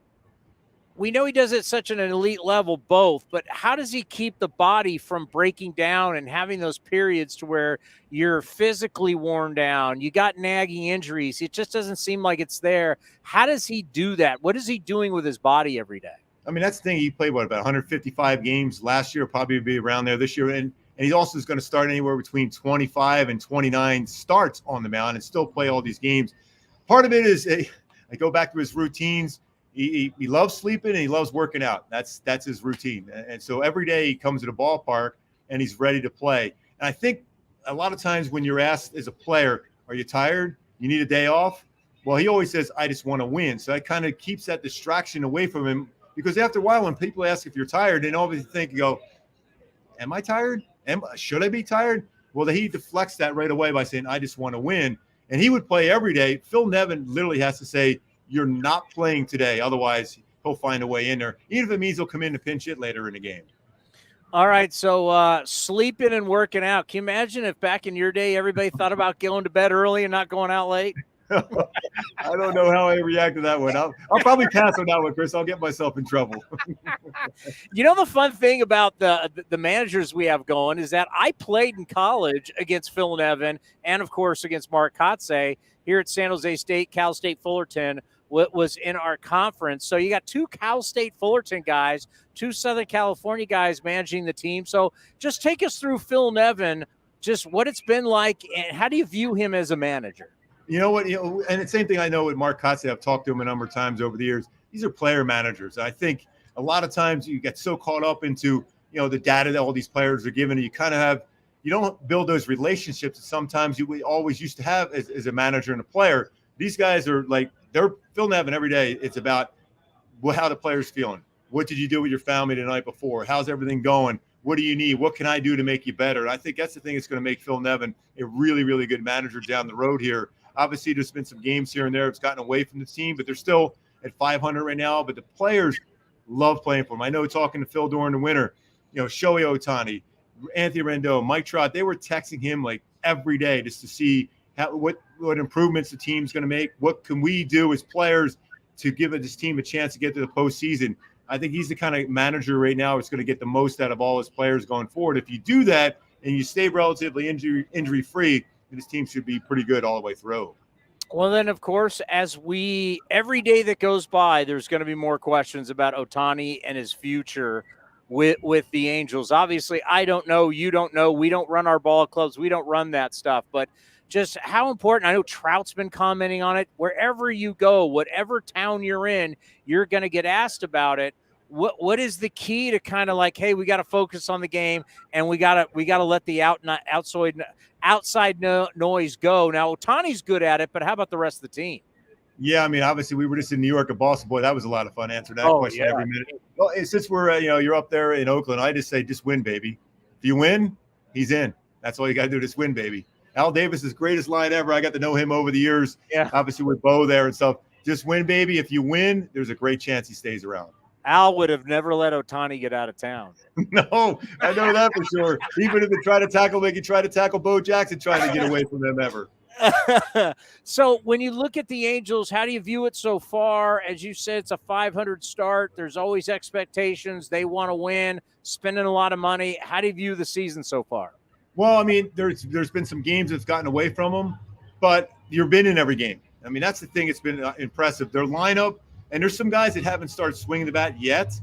We know he does it at such an elite level, both, but how does he keep the body from breaking down and having those periods to where you're physically worn down? You got nagging injuries. It just doesn't seem like it's there. How does he do that? What is he doing with his body every day?
I mean, that's the thing. He played, about 155 games last year, probably be around there this year. And he also is going to start anywhere between 25 and 29 starts on the mound and still play all these games. Part of it is I go back to his routines. He loves sleeping and he loves working out. That's his routine. And so every day he comes to the ballpark and he's ready to play. And I think a lot of times when you're asked as a player, are you tired? You need a day off? Well, he always says, I just want to win. So that kind of keeps that distraction away from him, because after a while, when people ask if you're tired, they always think, am I tired? Should I be tired? Well, he deflects that right away by saying, I just want to win. And he would play every day. Phil Nevin literally has to say, you're not playing today. Otherwise, he'll find a way in there, even if it means he'll come in to pinch hit later in the game.
All right, so sleeping and working out. Can you imagine if back in your day everybody thought about going to bed early and not going out late?
I don't know how I react to that one. I'll probably pass on that one, Chris. I'll get myself in trouble.
The fun thing about the managers we have going is that I played in college against Phil Nevin and, of course, against Mark Kotze here at San Jose State, Cal State Fullerton, was in our conference. So you got 2 Cal State Fullerton guys, 2 Southern California guys managing the team. So just take us through Phil Nevin, just what it's been like, and how do you view him as a manager?
You know what? And the same thing I know with Mark Kotze. I've talked to him a number of times over the years. These are player managers. I think a lot of times you get so caught up into, the data that all these players are given, and you don't build those relationships that sometimes we always used to have as a manager and a player. These guys are like, they're Phil Nevin every day. It's about how the player's feeling. What did you do with your family the night before? How's everything going? What do you need? What can I do to make you better? And I think that's the thing that's going to make Phil Nevin a really, really good manager down the road here. Obviously, there's been some games here and there. It's gotten away from the team, but they're still at 500 right now. But the players love playing for him. I know talking to Phil during the winter, Shohei Ohtani, Anthony Rendon, Mike Trout, they were texting him like every day just to see what improvements the team's going to make. What can we do as players to give this team a chance to get to the postseason? I think he's the kind of manager right now that's going to get the most out of all his players going forward. If you do that and you stay relatively injury-free, this team should be pretty good all the way through.
Well, then, of course, every day that goes by, there's going to be more questions about Ohtani and his future with the Angels. Obviously, I don't know. You don't know. We don't run our ball clubs. We don't run that stuff. But just how important, I know Trout's been commenting on it. Wherever you go, whatever town you're in, you're going to get asked about it. What is the key to kind of like, hey, we got to focus on the game and we got to let the outside noise go. Now, Ohtani's good at it, but how about the rest of the team?
Yeah, I mean, obviously, we were just in New York and Boston. Boy, that was a lot of fun answering that question every minute. Well, since we're, you're up there in Oakland, I just say, just win, baby. If you win, he's in. That's all you got to do, just win, baby. Al Davis's greatest line ever. I got to know him over the years, obviously with Bo there and stuff. Just win, baby. If you win, there's a great chance he stays around.
Al would have never let Ohtani get out of town.
No, I know that for sure. Even if they try to tackle, they can try to tackle Bo Jackson trying to get away from them ever.
So when you look at the Angels, how do you view it so far? As you said, it's a 500 start. There's always expectations. They want to win, spending a lot of money. How do you view the season so far?
Well, I mean, there's been some games that's gotten away from them, but you've been in every game. I mean, that's the thing. It's been impressive. Their lineup, and there's some guys that haven't started swinging the bat yet,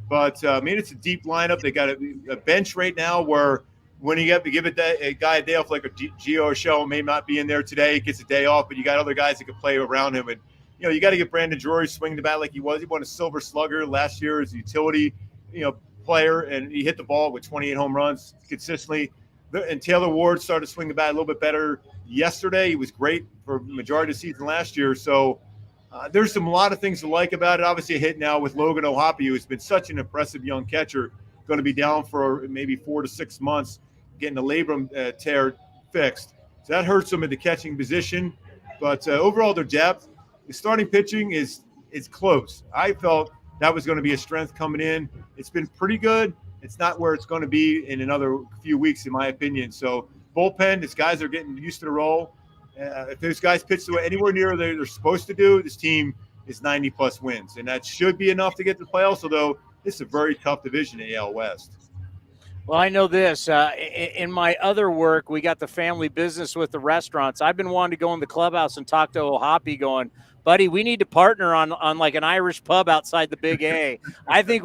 but I mean, it's a deep lineup. They got a bench right now where when you have to give a guy a day off, like a Gio Urshela may not be in there today, gets a day off, but you got other guys that can play around him. And, you got to get Brandon Drury swinging the bat like he was. He won a Silver Slugger last year as a utility, player, and he hit the ball with 28 home runs consistently. And Taylor Ward started to swing the bat a little bit better yesterday. He was great for the majority of the season last year. So there's a lot of things to like about it. Obviously a hit now with Logan O'Hoppe, who's been such an impressive young catcher, going to be down for maybe 4 to 6 months, getting the labrum tear fixed. So that hurts them at the catching position. But overall, their depth, the starting pitching is close. I felt that was going to be a strength coming in. It's been pretty good. It's not where it's going to be in another few weeks, in my opinion. So bullpen, these guys are getting used to the role. If those guys pitch anywhere near they're supposed to do, this team is 90-plus wins. And that should be enough to get to the playoffs, although it's a very tough division in AL West.
Well, I know this. In my other work, we got the family business with the restaurants. I've been wanting to go in the clubhouse and talk to O'Hoppe going, buddy, we need to partner on like an Irish pub outside the Big A. I think,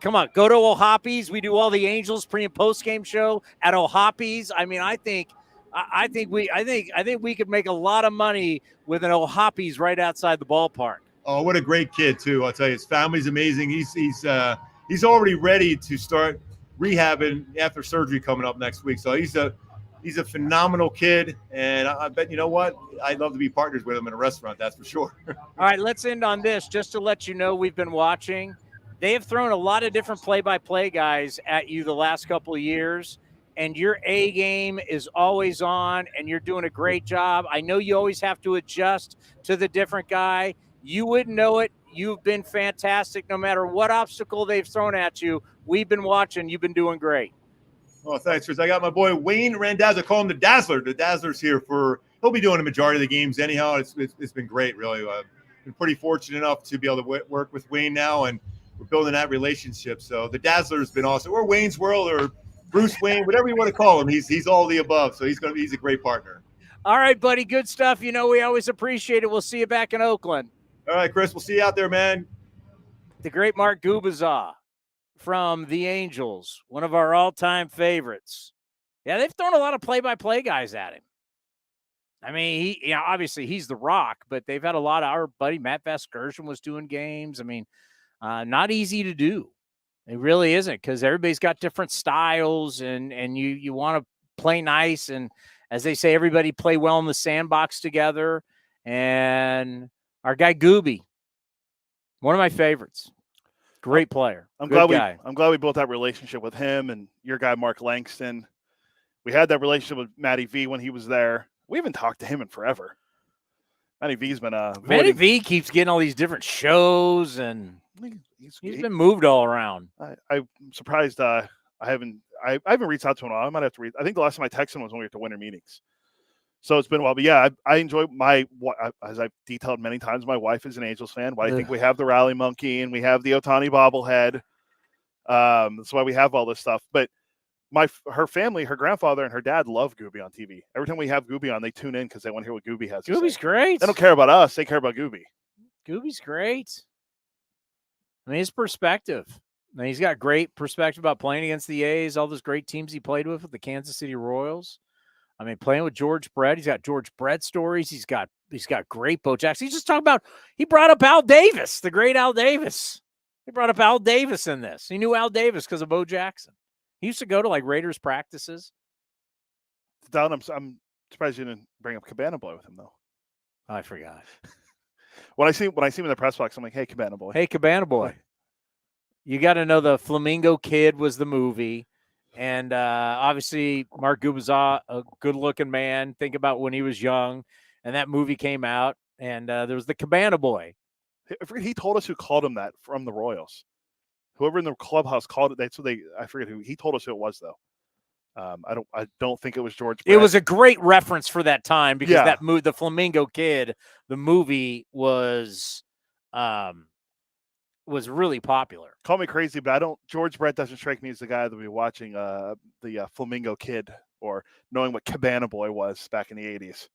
come on, go to O'Hoppe's. We do all the Angels pre and post game show at O'Hoppe's. I mean, I think we could make a lot of money with an O'Hoppe's right outside the ballpark.
Oh, what a great kid too! I'll tell you, his family's amazing. He's already ready to start rehabbing after surgery coming up next week. So he's a phenomenal kid, and I bet you know what? I'd love to be partners with him in a restaurant. That's for sure.
All right, let's end on this. Just to let you know, we've been watching. They have thrown a lot of different play-by-play guys at you the last couple of years, and your A game is always on, and you're doing a great job. I know you always have to adjust to the different guy. You wouldn't know it. You've been fantastic no matter what obstacle they've thrown at you. We've been watching. You've been doing great.
Oh, thanks, Chris. I got my boy Wayne Randazzo. I call him the Dazzler. The Dazzler's here he'll be doing the majority of the games anyhow. It's been great, really. I've been pretty fortunate enough to be able to work with Wayne now, and we're building that relationship. So the Dazzler's been awesome. Or Wayne's World or Bruce Wayne, whatever you want to call him. He's all the above. So he's a great partner.
All right, buddy. Good stuff. We always appreciate it. We'll see you back in Oakland.
All right, Chris, we'll see you out there, man.
The great Mark Gubicza from the Angels, one of our all-time favorites. Yeah, they've thrown a lot of play-by-play guys at him. I mean, obviously he's the Rock, but they've had a lot of our buddy Matt Vasgersian was doing games. I mean, not easy to do. It really isn't, because everybody's got different styles, and you want to play nice, and as they say, everybody play well in the sandbox together. And our guy Gooby, one of my favorites, great player.
I'm
Good
glad
guy.
I'm glad we built that relationship with him and your guy Mark Langston. We had that relationship with Matty V when he was there. We haven't talked to him in forever. Matty V's been
Matty V keeps getting all these different shows, and he's been moved all around.
I'm surprised. I haven't reached out to him in a while. I might have to read. I think the last time I texted him was when we were at the winter meetings. So it's been a while. But yeah, I enjoy as I've detailed many times, my wife is an Angels fan. Why I think we have the Rally Monkey and we have the Ohtani bobblehead. That's why we have all this stuff. But her family, her grandfather and her dad love Gooby on TV. Every time we have Gooby on, they tune in because they want to hear what Gooby has to say.
Gooby's great.
They don't care about us. They care about Gooby.
Gooby's great. I mean, his perspective. I mean, he's got great perspective about playing against the A's, all those great teams he played with the Kansas City Royals. I mean, playing with George Brett. He's got George Brett stories. He's got great Bo Jackson. He's just talking about, he brought up Al Davis, the great Al Davis. He brought up Al Davis in this. He knew Al Davis because of Bo Jackson. He used to go to like Raiders practices.
Down, I'm surprised you didn't bring up Cabana Boy with him though.
Oh, I forgot.
When I see him in the press box, I'm like, "Hey, Cabana Boy."
Hey, Cabana Boy. You got to know the Flamingo Kid was the movie, and obviously Mark Gubicza, a good-looking man. Think about when he was young, and that movie came out, and there was the Cabana Boy.
I forget, he told us who called him that from the Royals. Whoever in the clubhouse called it. That's what I forget who he told us who it was though. I don't think it was George Brett.
It was a great reference for that time because that movie, the Flamingo Kid, the movie was really popular.
Call me crazy, but George Brett doesn't strike me as the guy that would be watching the Flamingo Kid or knowing what Cabana Boy was back in the 80s.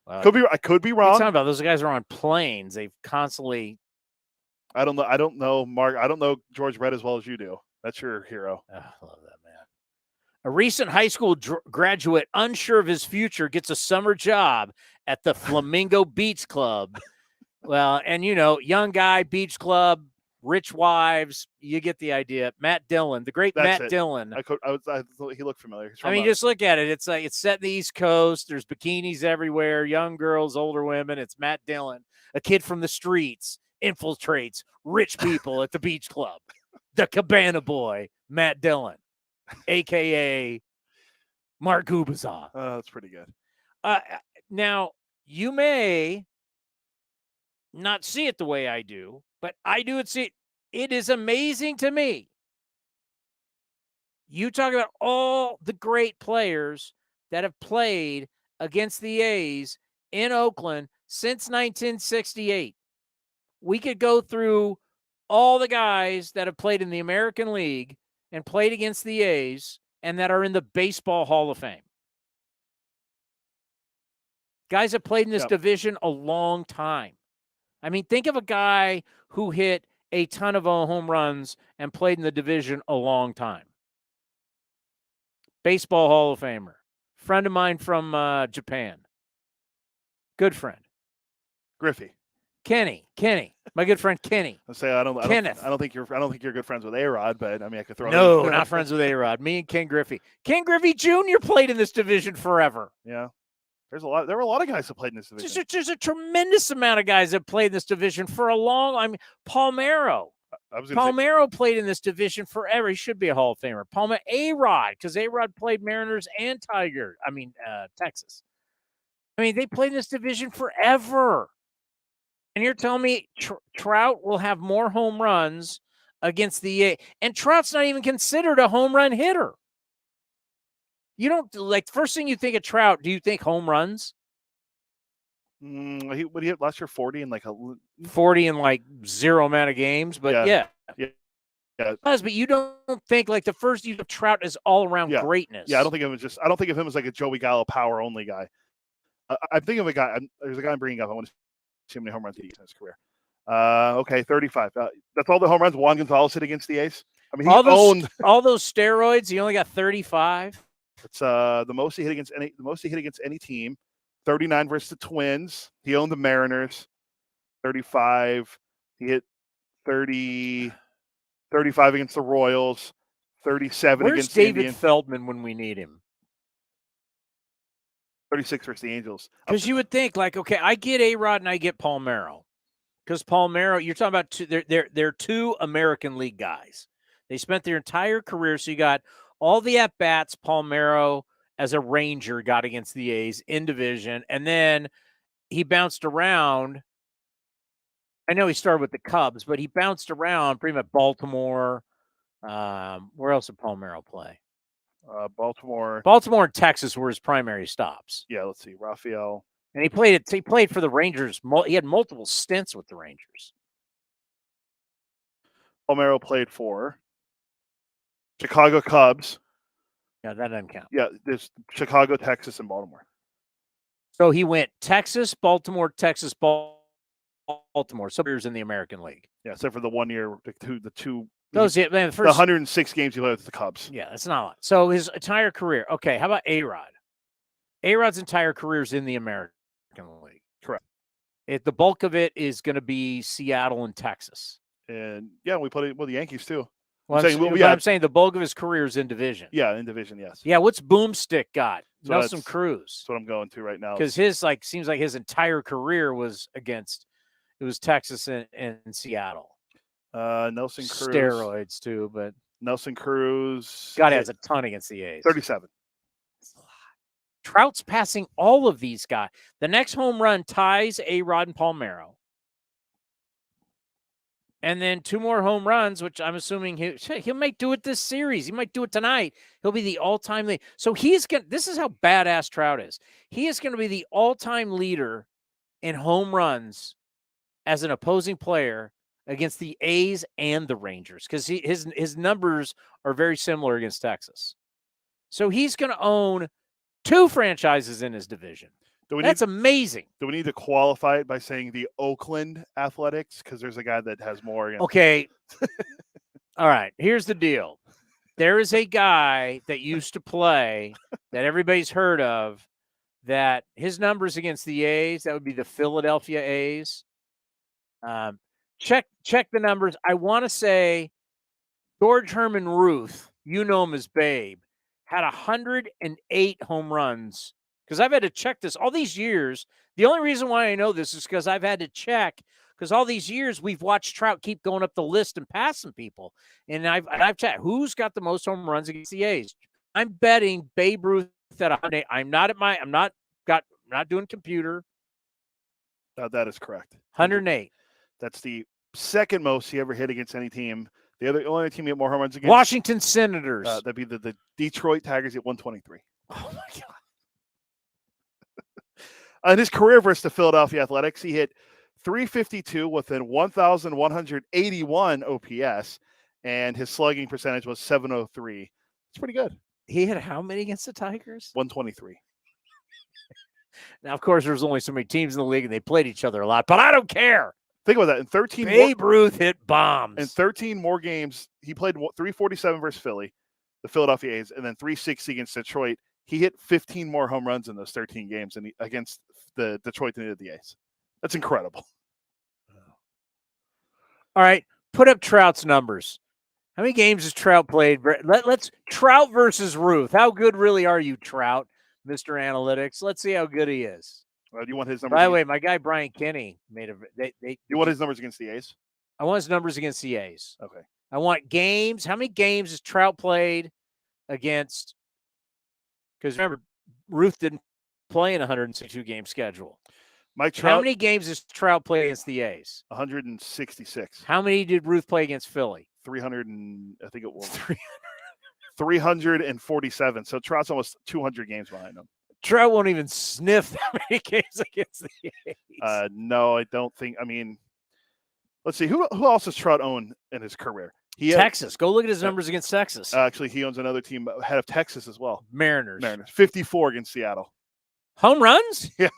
I could be wrong.
What are you talking about? Those guys are on planes. They've constantly.
I don't know, Mark. I don't know George Brett as well as you do. That's your hero.
Oh, I love that man. A recent high school graduate, unsure of his future, gets a summer job at the Flamingo Beach Club. Well, and young guy, beach club, rich wives. You get the idea. Matt Dillon, the great Matt Dillon.
I thought he looked familiar.
I mean, just look at it. It's set in the East Coast. There's bikinis everywhere. Young girls, older women. It's Matt Dillon, a kid from the streets, infiltrates rich people at the beach club. The Cabana Boy, Matt Dillon, a.k.a. Mark Gubicza.
That's pretty good.
Now, you may not see it the way I do, but I do see it. It is amazing to me. You talk about all the great players that have played against the A's in Oakland since 1968. We could go through all the guys that have played in the American League and played against the A's and that are in the Baseball Hall of Fame. Guys have played in this division a long time. I mean, think of a guy who hit a ton of home runs and played in the division a long time. Baseball Hall of Famer. Friend of mine from Japan. Good friend.
Griffey.
Kenny, my good friend Kenny.
I don't think you're good friends with A-Rod, but I mean I could throw.
No, not friends with A-Rod. Me and Ken Griffey. Ken Griffey Jr. played in this division forever.
Yeah, there were a lot of guys that played in this division.
There's a tremendous amount of guys that played in this division for a long. I mean, Palmeiro. Palmeiro played in this division forever. He should be a Hall of Famer. A-Rod, because A-Rod played Mariners and Texas. I mean, they played in this division forever. And you're telling me Trout will have more home runs against the A's. And Trout's not even considered a home run hitter. You don't first thing you think of Trout, do you think home runs?
He hit last year 40 in
40 in zero amount of games, but yeah. But you don't think the first you of Trout is all around greatness.
Yeah, I don't think of him as like a Joey Gallo power only guy. I'm thinking of a guy. There's a guy I'm bringing up. I want to see how many home runs he has in his career. Okay, 35. That's all the home runs Juan Gonzalez hit against the A's. I mean, he
all
owned
those steroids. He only got 35.
It's the most he hit against any team. 39 versus the Twins. He owned the Mariners. 35. He hit 30, 35 against the Royals. 37
Where's
against the
David
Indians.
Feldman when we need him?
36 versus the Angels.
Because you would think, like, okay, I get A-Rod and I get Palmeiro. Because Palmeiro, you're talking about they're two American League guys. They spent their entire career, so you got all the at-bats Palmeiro as a Ranger got against the A's in division, and then he bounced around. I know he started with the Cubs, but he bounced around pretty much Baltimore. Where else did Palmeiro play?
Baltimore
and Texas were his primary stops.
Yeah, let's see. Rafael.
And he played for the Rangers. He had multiple stints with the Rangers.
Palmeiro played for Chicago Cubs.
Yeah, that doesn't count.
Yeah, there's Chicago, Texas, and Baltimore.
So he went Texas, Baltimore, Texas, Baltimore. So years in the American League.
Yeah, except for the 1 year, the two.
Those the
the
first
106 games he played with the Cubs.
Yeah, that's not a lot. So his entire career. Okay, how about A-Rod? A-Rod's entire career is in the American League.
Correct.
The bulk of it is going to be Seattle and Texas.
And yeah, we played with the Yankees too.
Well, I'm saying the bulk of his career is in division.
Yeah, in division, yes.
Yeah, what's Boomstick got?
So
Nelson Cruz.
That's what I'm going to right now.
Because his seems like his entire career was Texas and Seattle.
Nelson Cruz.
Steroids too, but
Nelson Cruz.
God has a ton against the A's.
37.
Trout's passing all of these guys. The next home run ties A-Rod and Palmeiro. And then 2 more home runs, which I'm assuming he might do it this series. He might do it tonight. He'll be the all-time leader. So this is how badass Trout is. He is going to be the all-time leader in home runs as an opposing player against the A's and the Rangers, because his numbers are very similar against Texas. So he's going to own 2 franchises in his division. That's amazing.
Do we need to qualify it by saying the Oakland Athletics? Because there's a guy that has more.
Okay. All right. Here's the deal. There is a guy that used to play that everybody's heard of, that his numbers against the A's, that would be the Philadelphia A's. Check the numbers. I want to say George Herman Ruth, you know him as Babe, had 108 home runs. Because I've had to check this all these years. The only reason why I know this is because I've had to check, because all these years we've watched Trout keep going up the list and passing people. And I've checked who's got the most home runs against the A's. I'm betting Babe Ruth at 108. I'm not doing computer.
That is correct.
108.
That's the second most he ever hit against any team. The only team he had more home runs against.
Washington Senators.
That'd be the Detroit Tigers at 123.
Oh my God.
In his career versus the Philadelphia Athletics, he hit 352 with an 1,181 OPS, and his slugging percentage was 703. It's pretty good.
He hit how many against the Tigers?
123.
Now, of course, there's only so many teams in the league, and they played each other a lot, but I don't care.
Think about that. In 13,
Babe Ruth hit bombs.
In 13 more games, he played 347 versus Philly, the Philadelphia A's, and then 360 against Detroit. He hit 15 more home runs in those 13 games against the Detroit than he did the A's. That's incredible.
All right, put up Trout's numbers. How many games has Trout played? Let's Trout versus Ruth. How good really are you, Trout, Mr. Analytics? Let's see how good he is.
Do you want his numbers?
By the way, my guy Brian Kinney made a.
You want his numbers against the A's?
I want his numbers against the A's.
Okay.
I want games. How many games has Trout played against? Because remember, Ruth didn't play in a 162 game schedule.
Mike Trout.
How many games does Trout play against the A's?
166.
How many did Ruth play against Philly?
300 and I think it was 347. So Trout's almost 200 games behind him.
Trout won't even sniff that many games against the A's.
No, I don't think. I mean, let's see. Who else has Trout owned in his career?
Texas. Go look at his numbers against Texas.
Actually, he owns another team ahead of Texas as well.
Mariners.
54 against Seattle.
Home runs?
Yeah.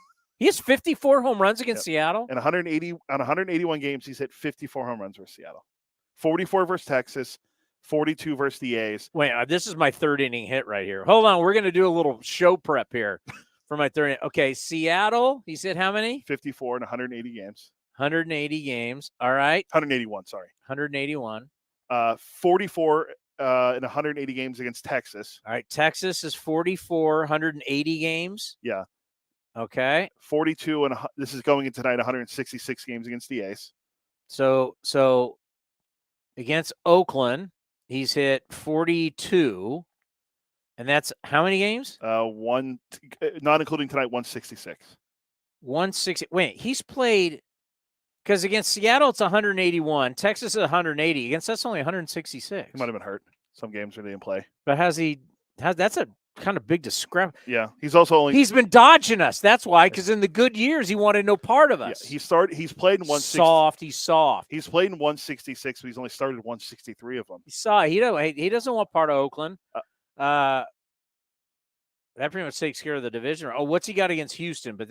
He has 54 home runs against Seattle.
And 181 games, he's hit 54 home runs versus Seattle. 44 versus Texas, 42 versus the A's.
Wait, this is my third inning hit right here. Hold on. We're going to do a little show prep here for my third inning. Okay, Seattle, he's hit how many?
54 in 180 games.
180 games. All right.
181, sorry.
181.
44 in 180 games against Texas.
All right, Texas is 44, 180 games.
Yeah.
Okay.
42, and this is going into tonight, 166 games against the A's.
So against Oakland, he's hit 42, and that's how many games?
One, not including tonight, 166.
160. Wait, he's played because against Seattle it's 181, Texas is 180. Against that's only 166.
He might have been hurt some games where they didn't play.
But that's a kind of big discrepancy.
Yeah, he's
been dodging us. That's why, because in the good years he wanted no part of us.
Yeah, he's played in 160.
He's soft.
He's played in 166, but he's only started 163 of them.
He doesn't want part of Oakland. That pretty much takes care of the division. Oh, what's he got against Houston? But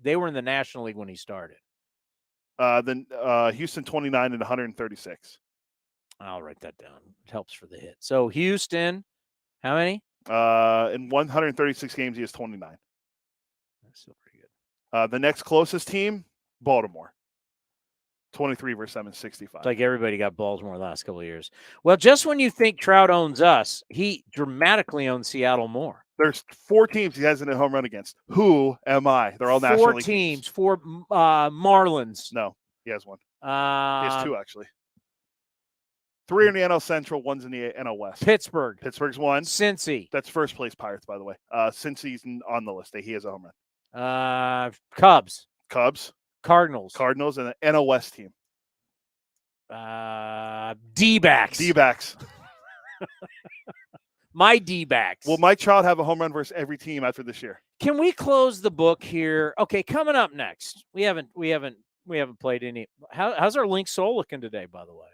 they were in the National League when he started.
Then Houston 29 and 136.
I'll write that down. It helps for the hit. So Houston, how many?
In 136 games, he has 29.
That's still pretty good.
The next closest team, Baltimore. 23 versus 765.
It's like everybody got Baltimore the last couple of years. Well, just when you think Trout owns us, he dramatically owns Seattle more.
There's 4 teams he hasn't hit a home run against. Who am I? They're all National League teams.
4 Marlins.
No, he has one. He
Uh,
has 2, actually. 3 in the NL Central, 1's in the NL West. Pittsburgh's 1.
Cincy.
That's first place Pirates, by the way. Cincy's on the list. He has a home run.
Cubs.
Cardinals, and the NL West team.
D-backs. My D-backs.
Will Mike Trout have a home run versus every team after this year?
Can we close the book here? Okay, coming up next. We haven't played any. How's our Link Soul looking today, by the way?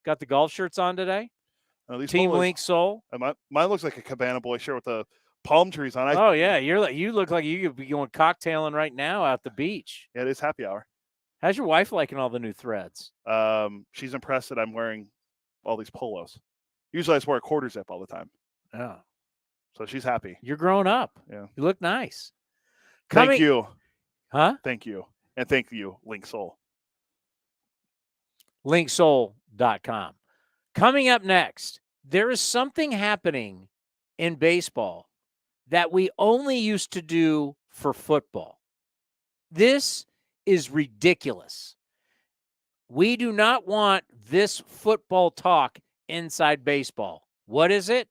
Got the golf shirts on today? Team Link Soul.
Mine looks like a Cabana Boy shirt with the palm trees on.
You look like you could be going cocktailing right now at the beach.
Yeah, it is happy hour.
How's your wife liking all the new threads?
She's impressed that I'm wearing all these polos. Usually I just wear a quarter zip all the time.
Oh.
So she's happy.
You're growing up.
Yeah.
You look nice.
Thank you.
Huh?
Thank you. And thank you, Link Soul.
LinkSoul.com. Coming up next, there is something happening in baseball that we only used to do for football. This is ridiculous. We do not want this football talk inside baseball. What is it?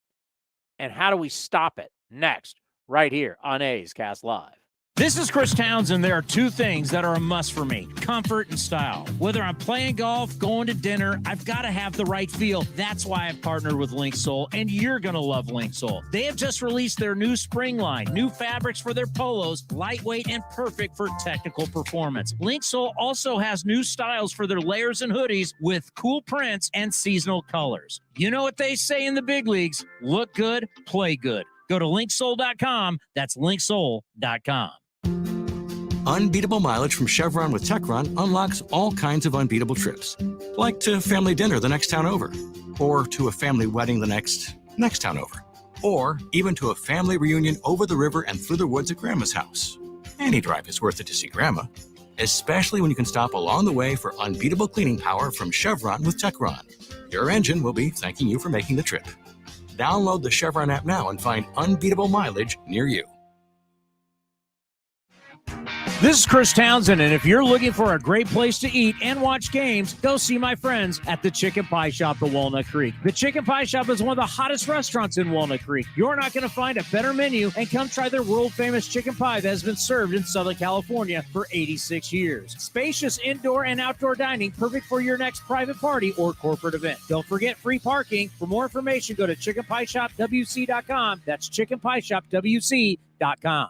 And how do we stop it? Next, right here on A's Cast Live.
This is Chris Townsend. There are 2 things that are a must for me: comfort and style. Whether I'm playing golf, going to dinner, I've got to have the right feel. That's why I've partnered with Link Soul, and you're going to love Link Soul. They have just released their new spring line, new fabrics for their polos, lightweight and perfect for technical performance. Link Soul also has new styles for their layers and hoodies with cool prints and seasonal colors. You know what they say in the big leagues: look good, play good. Go to linksoul.com. That's linksoul.com.
Unbeatable mileage from Chevron with Techron unlocks all kinds of unbeatable trips. Like to family dinner the next town over, or to a family wedding the next town over, or even to a family reunion over the river and through the woods at Grandma's house. Any drive is worth it to see Grandma, especially when you can stop along the way for unbeatable cleaning power from Chevron with Techron. Your engine will be thanking you for making the trip. Download the Chevron app now and find unbeatable mileage near you.
This is Chris Townsend, and if you're looking for a great place to eat and watch games, go see my friends at the Chicken Pie Shop at Walnut Creek. The Chicken Pie Shop is one of the hottest restaurants in Walnut Creek. You're not going to find a better menu, and come try their world-famous chicken pie that has been served in Southern California for 86 years. Spacious indoor and outdoor dining, perfect for your next private party or corporate event. Don't forget free parking. For more information, go to chickenpieshopwc.com. That's chickenpieshopwc.com.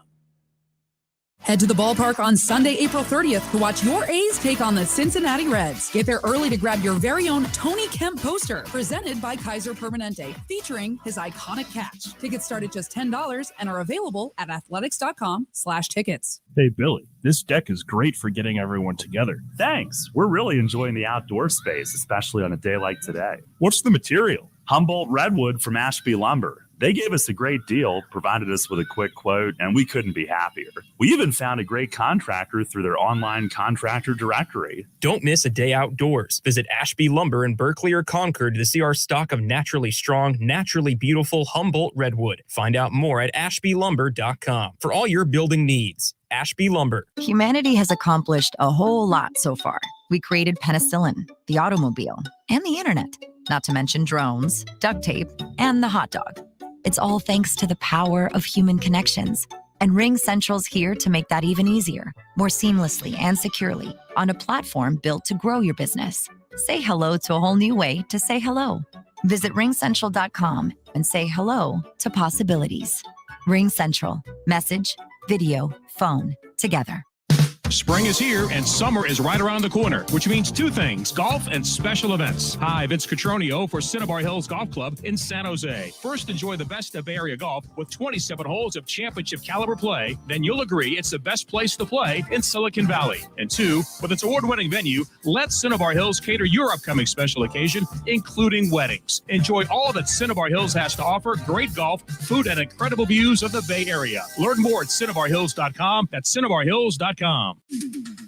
Head to the ballpark on Sunday, April 30th to watch your A's take on the Cincinnati Reds. Get there early to grab your very own Tony Kemp poster, presented by Kaiser Permanente, featuring his iconic catch. Tickets start at just $10 and are available at athletics.com/tickets.
Hey, Billy, this deck is great for getting everyone together.
Thanks. We're really enjoying the outdoor space, especially on a day like today.
What's the material?
Humboldt Redwood from Ashby Lumber. They gave us a great deal, provided us with a quick quote, and we couldn't be happier. We even found a great contractor through their online contractor directory.
Don't miss a day outdoors. Visit Ashby Lumber in Berkeley or Concord to see our stock of naturally strong, naturally beautiful Humboldt Redwood. Find out more at ashbylumber.com for all your building needs. Ashby Lumber.
Humanity has accomplished a whole lot so far. We created penicillin, the automobile, and the internet, not to mention drones, duct tape, and the hot dog. It's all thanks to the power of human connections. And Ring Central's here to make that even easier, more seamlessly and securely, on a platform built to grow your business. Say hello to a whole new way to say hello. Visit ringcentral.com and say hello to possibilities. Ring Central. Message, video, phone, together.
Spring is here and summer is right around the corner, which means two things: golf and special events. Hi, Vince Cotroneo for Cinnabar Hills Golf Club in San Jose. First, enjoy the best of Bay Area golf with 27 holes of championship caliber play. Then you'll agree it's the best place to play in Silicon Valley. And two, with its award-winning venue, let Cinnabar Hills cater your upcoming special occasion, including weddings. Enjoy all that Cinnabar Hills has to offer: great golf, food, and incredible views of the Bay Area. Learn more at CinnabarHills.com. That's CinnabarHills.com.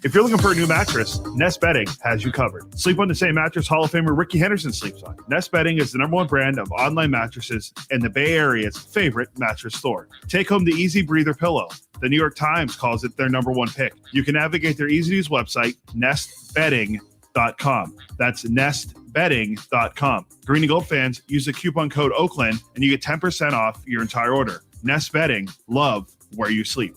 If you're looking for a new mattress, Nest Bedding has you covered. Sleep on the same mattress Hall of Famer Ricky Henderson sleeps on. Nest Bedding is the #1 brand of online mattresses and the Bay Area's favorite mattress store. Take home the Easy Breather pillow. The New York Times calls it their #1 pick. You can navigate their easy-to-use website, nestbedding.com. That's nestbedding.com. Green and Gold fans, use the coupon code Oakland and you get 10% off your entire order. Nest Bedding, love where you sleep.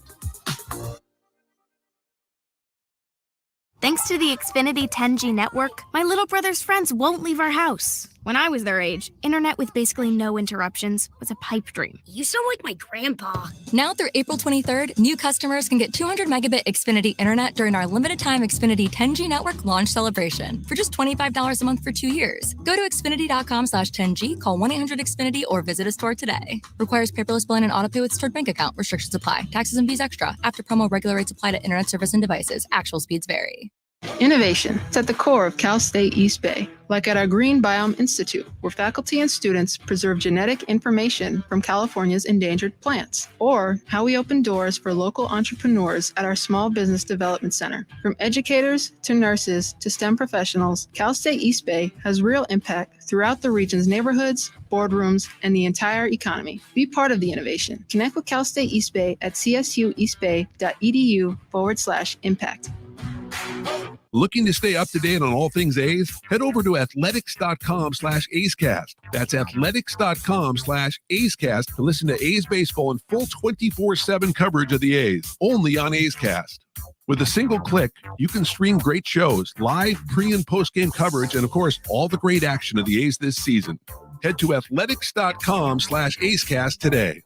Thanks to the Xfinity 10G network, my little brother's friends won't leave our house. When I was their age, internet with basically no interruptions was a pipe dream.
You sound like my grandpa.
Now through April 23rd, new customers can get 200 megabit Xfinity internet during our limited time Xfinity 10G network launch celebration for just $25 a month for 2 years. Go to Xfinity.com/10G, call 1-800-XFINITY, or visit a store today. Requires paperless billing and autopay with stored bank account. Restrictions apply. Taxes and fees extra. After promo, regular rates apply to internet service and devices. Actual speeds vary.
Innovation is at the core of Cal State East Bay, like at our Green Biome Institute, where faculty and students preserve genetic information from California's endangered plants, or how we open doors for local entrepreneurs at our Small Business Development Center. From educators to nurses to STEM professionals, Cal State East Bay has real impact throughout the region's neighborhoods, boardrooms, and the entire economy. Be part of the innovation. Connect with Cal State East Bay at csueastbay.edu/impact.
Looking to stay up to date on all things A's? Head over to athletics.com/A'sCast. That's athletics.com/A'sCast to listen to A's baseball in full 24/7 coverage of the A's, only on A's Cast. With a single click, you can stream great shows, live pre- and post-game coverage, and of course, all the great action of the A's this season. Head to athletics.com/A'sCast today.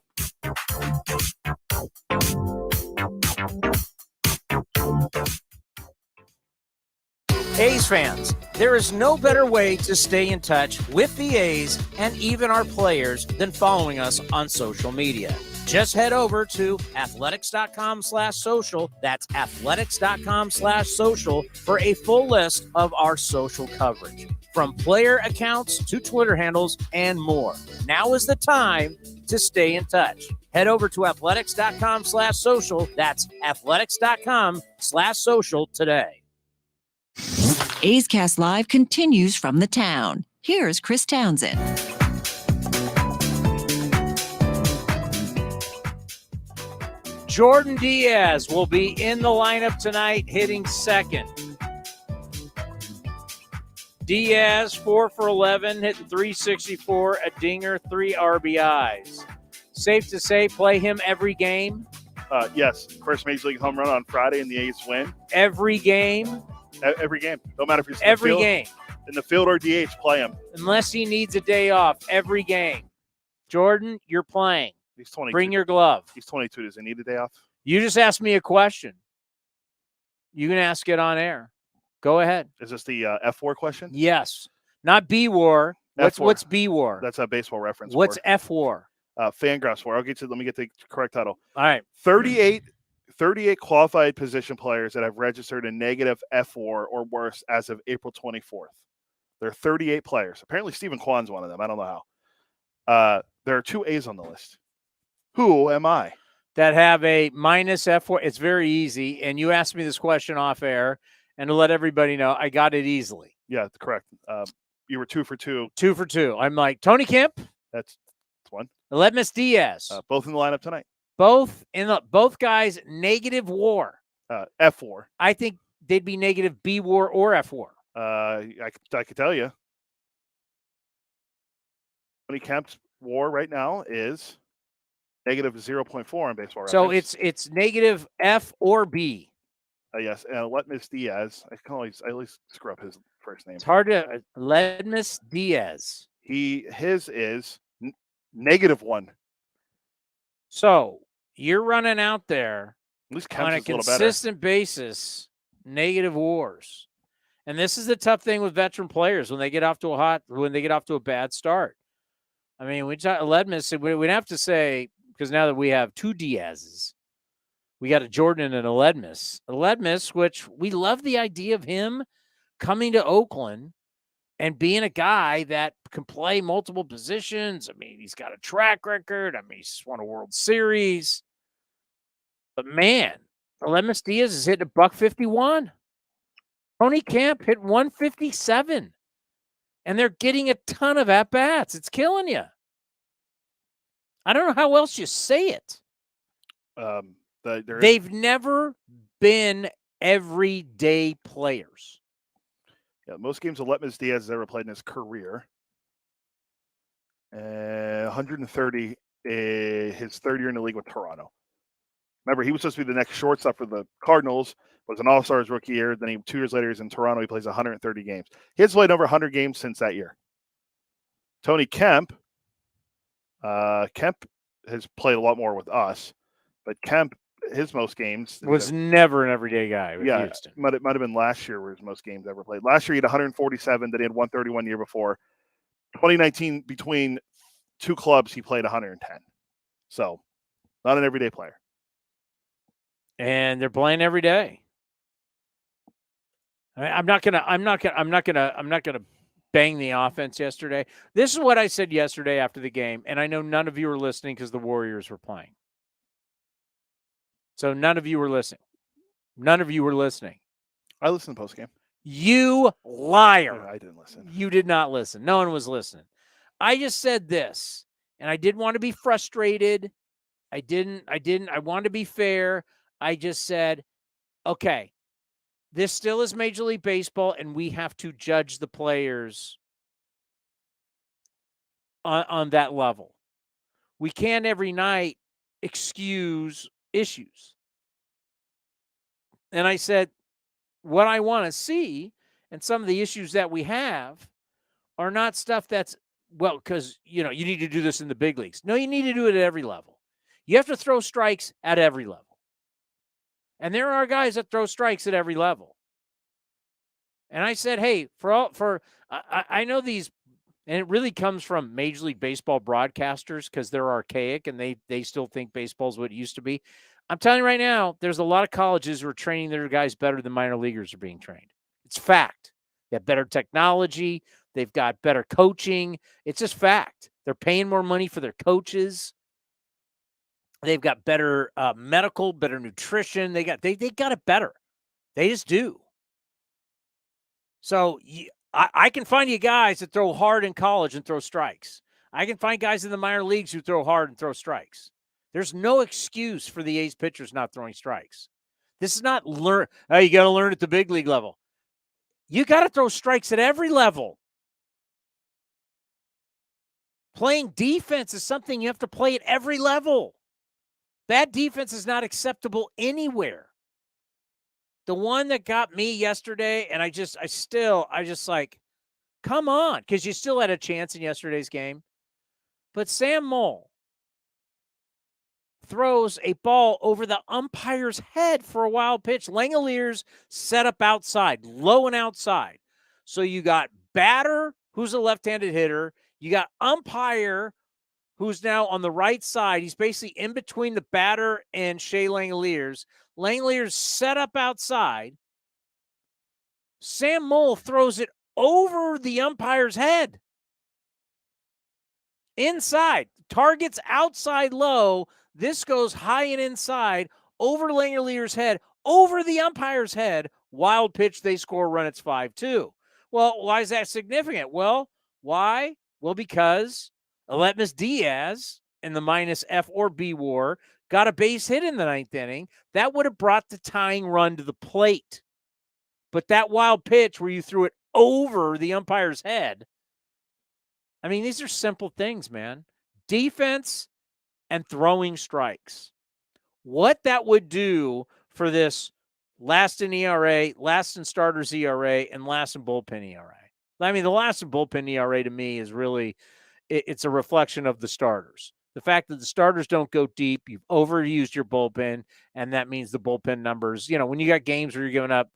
A's fans, there is no better way to stay in touch with the A's and even our players than following us on social media. Just head over to athletics.com/social. That's athletics.com/social for a full list of our social coverage, from player accounts to Twitter handles and more. Now is the time to stay in touch. Head over to athletics.com/social. That's athletics.com/social today.
A's Cast Live continues from the town. Here's Chris Townsend.
Jordan Diaz will be in the lineup tonight, hitting second. Diaz, 4 for 11, hitting .364, a dinger, 3 RBIs. Safe to say, play him every game?
Yes. First Major League home run on Friday and the A's win.
Every game?
Every game. No matter if he's
every
in the field,
game.
In the field or DH, play him.
Unless he needs a day off, every game. Jordan, you're playing.
He's 22.
Bring your glove.
He's 22. Does he need a day off?
You just asked me a question. You can ask it on air. Go ahead.
Is this the F4 question?
Yes. Not B War. What's B War?
That's a baseball reference.
What's F War?
Fangraphs War. Let me get the correct title.
All right.
38 qualified position players that have registered a negative F4 or worse as of April 24th. There are 38 players. Apparently Stephen Kwan's one of them. I don't know how. There are 2 A's on the list. Who am I?
That have a minus F4. It's very easy. And you asked me this question off air. And to let everybody know, I got it easily.
Yeah, correct. You were 2 for 2.
2 for 2. I'm like, Tony Kemp.
That's one.
Aledmus Diaz.
Both in the lineup tonight.
Both guys negative WAR.
F4.
I think they'd be negative B WAR or F WAR.
I could tell you. Tony Kemp's WAR right now is negative 0.4 on baseball reference.
So it's negative F or B.
Yes, and Aledmus Diaz. I always screw up his first name.
It's hard to Aledmus Diaz.
His is -1.
So you're running out there
at least
on a consistent basis, negative WARs. And this is the tough thing with veteran players when they get off to a bad start. I mean, we talk Aledmus, we'd have to say, because now that we have 2 Diaz's, we got a Jordan and Aledmus. Aledmus, which we love the idea of him coming to Oakland and being a guy that can play multiple positions. I mean, he's got a track record. I mean, he's won a World Series. But man, Aledmus Diaz is hitting $151. Tony Kemp hit 157. And they're getting a ton of at-bats. It's killing you. I don't know how else you say it. They've never been everyday players.
Yeah, most games Aledmus Diaz has ever played in his career. 130 his third year in the league with Toronto. Remember, he was supposed to be the next shortstop for the Cardinals, was an All-Stars rookie year. Then 2 years later, he's in Toronto. He plays 130 games. He has played over 100 games since that year. Tony Kemp. Kemp has played a lot more with us, but Kemp, his most games
was never an everyday guy with Houston.
It might have been last year where his most games ever played. Last year he had 147, then he had 131 year before. 2019, between 2 clubs, he played 110. So, not an everyday player.
And they're playing every day. I'm not gonna bang the offense yesterday. This is what I said yesterday after the game, and I know none of you were listening because the Warriors were playing. So none of you were listening. None of you were listening.
I listened post game.
You liar.
I didn't listen.
You did not listen. No one was listening. I just said this, and I didn't want to be frustrated. I wanted to be fair. I just said, okay, this still is Major League Baseball, and we have to judge the players on that level. We can't every night excuse issues. And I said, what I want to see, and some of the issues that we have are not stuff that's, well, because, you need to do this in the big leagues. No, you need to do it at every level. You have to throw strikes at every level. And there are guys that throw strikes at every level. And I said, hey, I know these, and it really comes from Major League Baseball broadcasters because they're archaic and they still think baseball's what it used to be. I'm telling you right now, there's a lot of colleges who are training their guys better than minor leaguers are being trained. It's fact. They have better technology. They've got better coaching. It's just fact. They're paying more money for their coaches. They've got better medical, better nutrition. They got it better. They just do. So I can find you guys that throw hard in college and throw strikes. I can find guys in the minor leagues who throw hard and throw strikes. There's no excuse for the A's pitchers not throwing strikes. This is not you got to learn at the big league level. You got to throw strikes at every level. Playing defense is something you have to play at every level. Bad defense is not acceptable anywhere. The one that got me yesterday, and I just like, come on, because you still had a chance in yesterday's game. But Sam Moll, throws a ball over the umpire's head for a wild pitch. Langoliers set up outside, low and outside. So you got batter, who's a left-handed hitter. You got umpire, who's now on the right side. He's basically in between the batter and Shea Langoliers. Langoliers set up outside. Sam Moll throws it over the umpire's head. Inside. Targets outside low. This goes high and inside, over Langolier's head, over the umpire's head. Wild pitch, they score a run. It's 5-2. Well, why is that significant? Well, why? Well, because Aletmus Diaz in the minus F or B war got a base hit in the 9th inning. That would have brought the tying run to the plate. But that wild pitch where you threw it over the umpire's head, I mean, these are simple things, man. Defense and throwing strikes. What that would do for this last in ERA, last in starters ERA, and last in bullpen ERA. I mean, the last in bullpen ERA to me is really, it's a reflection of the starters. The fact that the starters don't go deep, you've overused your bullpen, and that means the bullpen numbers, when you got games where you're giving up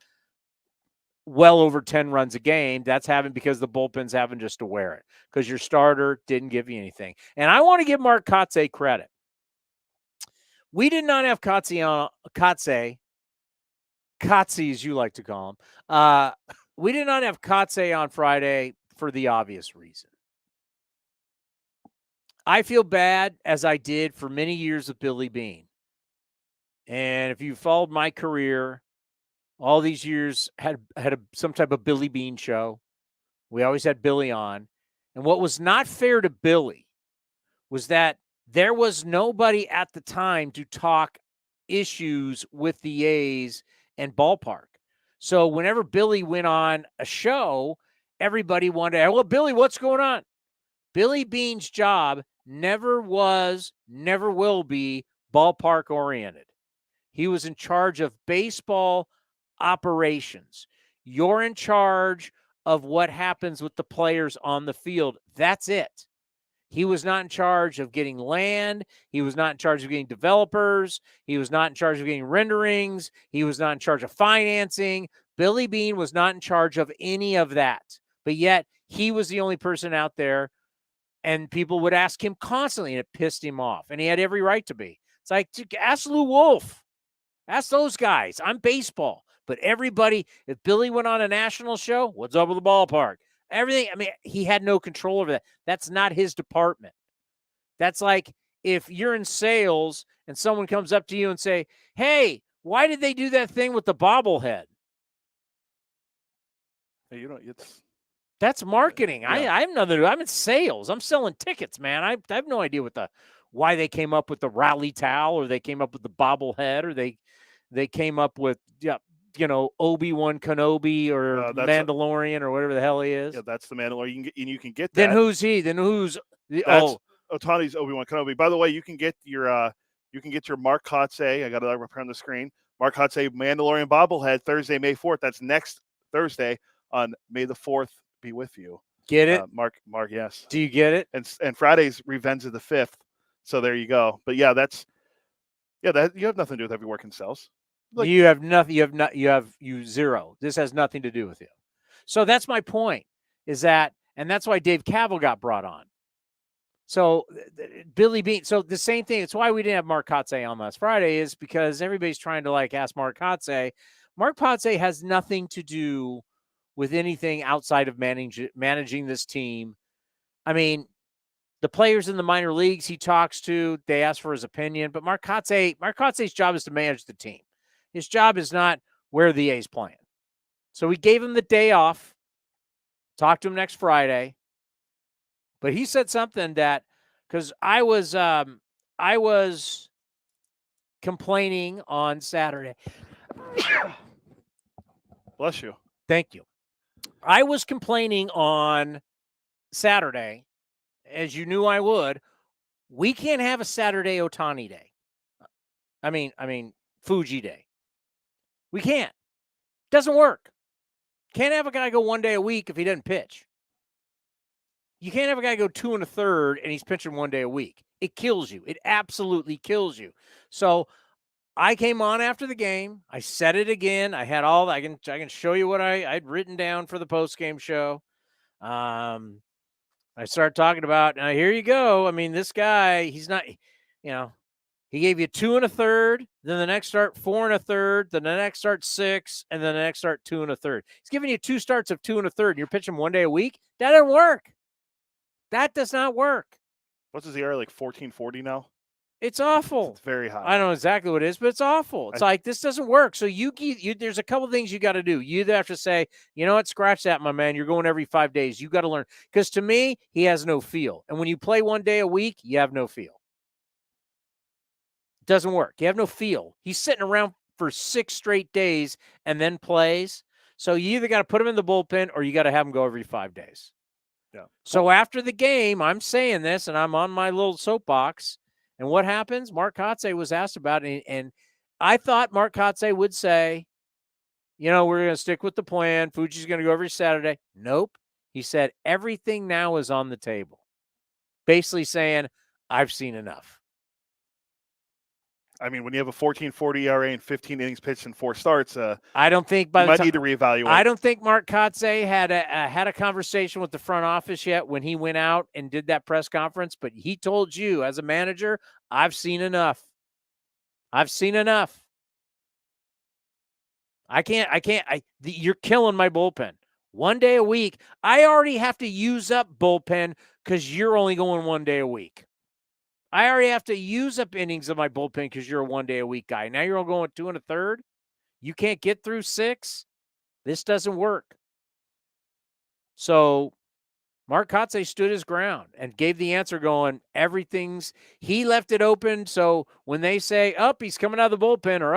well over 10 runs a game, that's because the bullpen's having just to wear it because your starter didn't give you anything. And I want to give Mark Kotsay credit. We did not have Kotsay, as you like to call him. We did not have Kotsay on Friday for the obvious reason. I feel bad, as I did for many years with Billy Beane. And if you followed my career, all these years had some type of Billy Beane show. We always had Billy on. And what was not fair to Billy was that there was nobody at the time to talk issues with the A's and ballpark. So whenever Billy went on a show, everybody wanted to, well, Billy, what's going on? Billy Beane's job never was, never will be ballpark oriented. He was in charge of baseball operations. You're in charge of what happens with the players on the field. That's it. He was not in charge of getting land. He was not in charge of getting developers. He was not in charge of getting renderings. He was not in charge of financing. Billy Beane was not in charge of any of that. But yet, he was the only person out there, and people would ask him constantly, and it pissed him off. And he had every right to be. It's like, ask Lou Wolf. Ask those guys. I'm baseball. But everybody, if Billy went on a national show, what's up with the ballpark? Everything, I mean, he had no control over that. That's not his department. That's like if you're in sales and someone comes up to you and say, hey, why did they do that thing with the bobblehead?
Hey,
that's marketing.
Yeah.
I'm in sales. I'm selling tickets, man. I have no idea why they came up with the rally towel, or they came up with the bobblehead, or they came up with Obi-Wan Kenobi or Mandalorian or whatever the hell he is.
Yeah, that's the Mandalorian. You can get that.
Then who's he? Then who's
Otani's Obi-Wan Kenobi. By the way, you can get your Mark Kotsay. I got it up on the screen. Mark Kotsay Mandalorian bobblehead Thursday, May 4th. That's next Thursday on May the 4th. Be with you.
Get it,
Mark. Yes.
Do you get it?
And Friday's Revenge of the 5th. So there you go. But yeah, that you have nothing to do with every work in sales.
You have nothing. You have zero. This has nothing to do with you. So that's my point. And that's why Dave Cavill got brought on. So Billy Beane. So the same thing. It's why we didn't have Mark Kotsay on last Friday, is because everybody's trying to ask Mark Kotsay. Mark Kotsay has nothing to do with anything outside of managing this team. I mean, the players in the minor leagues he talks to, they ask for his opinion. But Mark Kotsay's job is to manage the team. His job is not where the A's playing. So we gave him the day off. Talk to him next Friday. But he said something that, because I was complaining on Saturday.
Bless you.
Thank you. I was complaining on Saturday, as you knew I would. We can't have a Saturday Otani day. I mean Fuji day. We can't. Doesn't work. Can't have a guy go one day a week if he doesn't pitch. You can't have a guy go 2 1/3 and he's pitching one day a week. It kills you. It absolutely kills you. So I came on after the game. I said it again. I had all. I can show you what I'd written down for the post-game show. I started talking about, now here you go. I mean, this guy, he's not, he gave you 2 1/3, then the next start 4 1/3, then the next start 6, and then the next start 2 1/3. He's giving you 2 starts of 2 1/3, and you're pitching 1 day a week. That doesn't work. That does not work.
What's his ERA, like 14.40 now?
It's awful.
It's very high.
I don't know exactly what it is, but it's awful. It's like, this doesn't work. So there's a couple things you got to do. You either have to say, you know what, scratch that, my man. You're going every 5 days. You got to learn. Because to me, he has no feel. And when you play 1 day a week, you have no feel. It doesn't work. You have no feel. He's sitting around for 6 straight days and then plays. So you either got to put him in the bullpen or you got to have him go every 5 days.
Yeah.
So after the game, I'm saying this, and I'm on my little soapbox. And what happens? Mark Kotsay was asked about it, and I thought Mark Kotsay would say, we're going to stick with the plan. Fuji's going to go every Saturday. Nope. He said, everything now is on the table. Basically saying, I've seen enough.
I mean, when you have a 14.40 ERA and 15 innings pitched in 4 starts,
I don't think
you might need to reevaluate.
I don't think Mark Kotsay had a conversation with the front office yet when he went out and did that press conference, but he told you as a manager, I've seen enough. I've seen enough. You're killing my bullpen. 1 day a week. I already have to use up bullpen because you're only going 1 day a week. I already have to use up innings of my bullpen because you're a 1 day a week guy. Now you're going 2 1/3. You can't get through 6. This doesn't work. So Mark Kotsay stood his ground and gave the answer going, he left it open. So when they say, he's coming out of the bullpen, or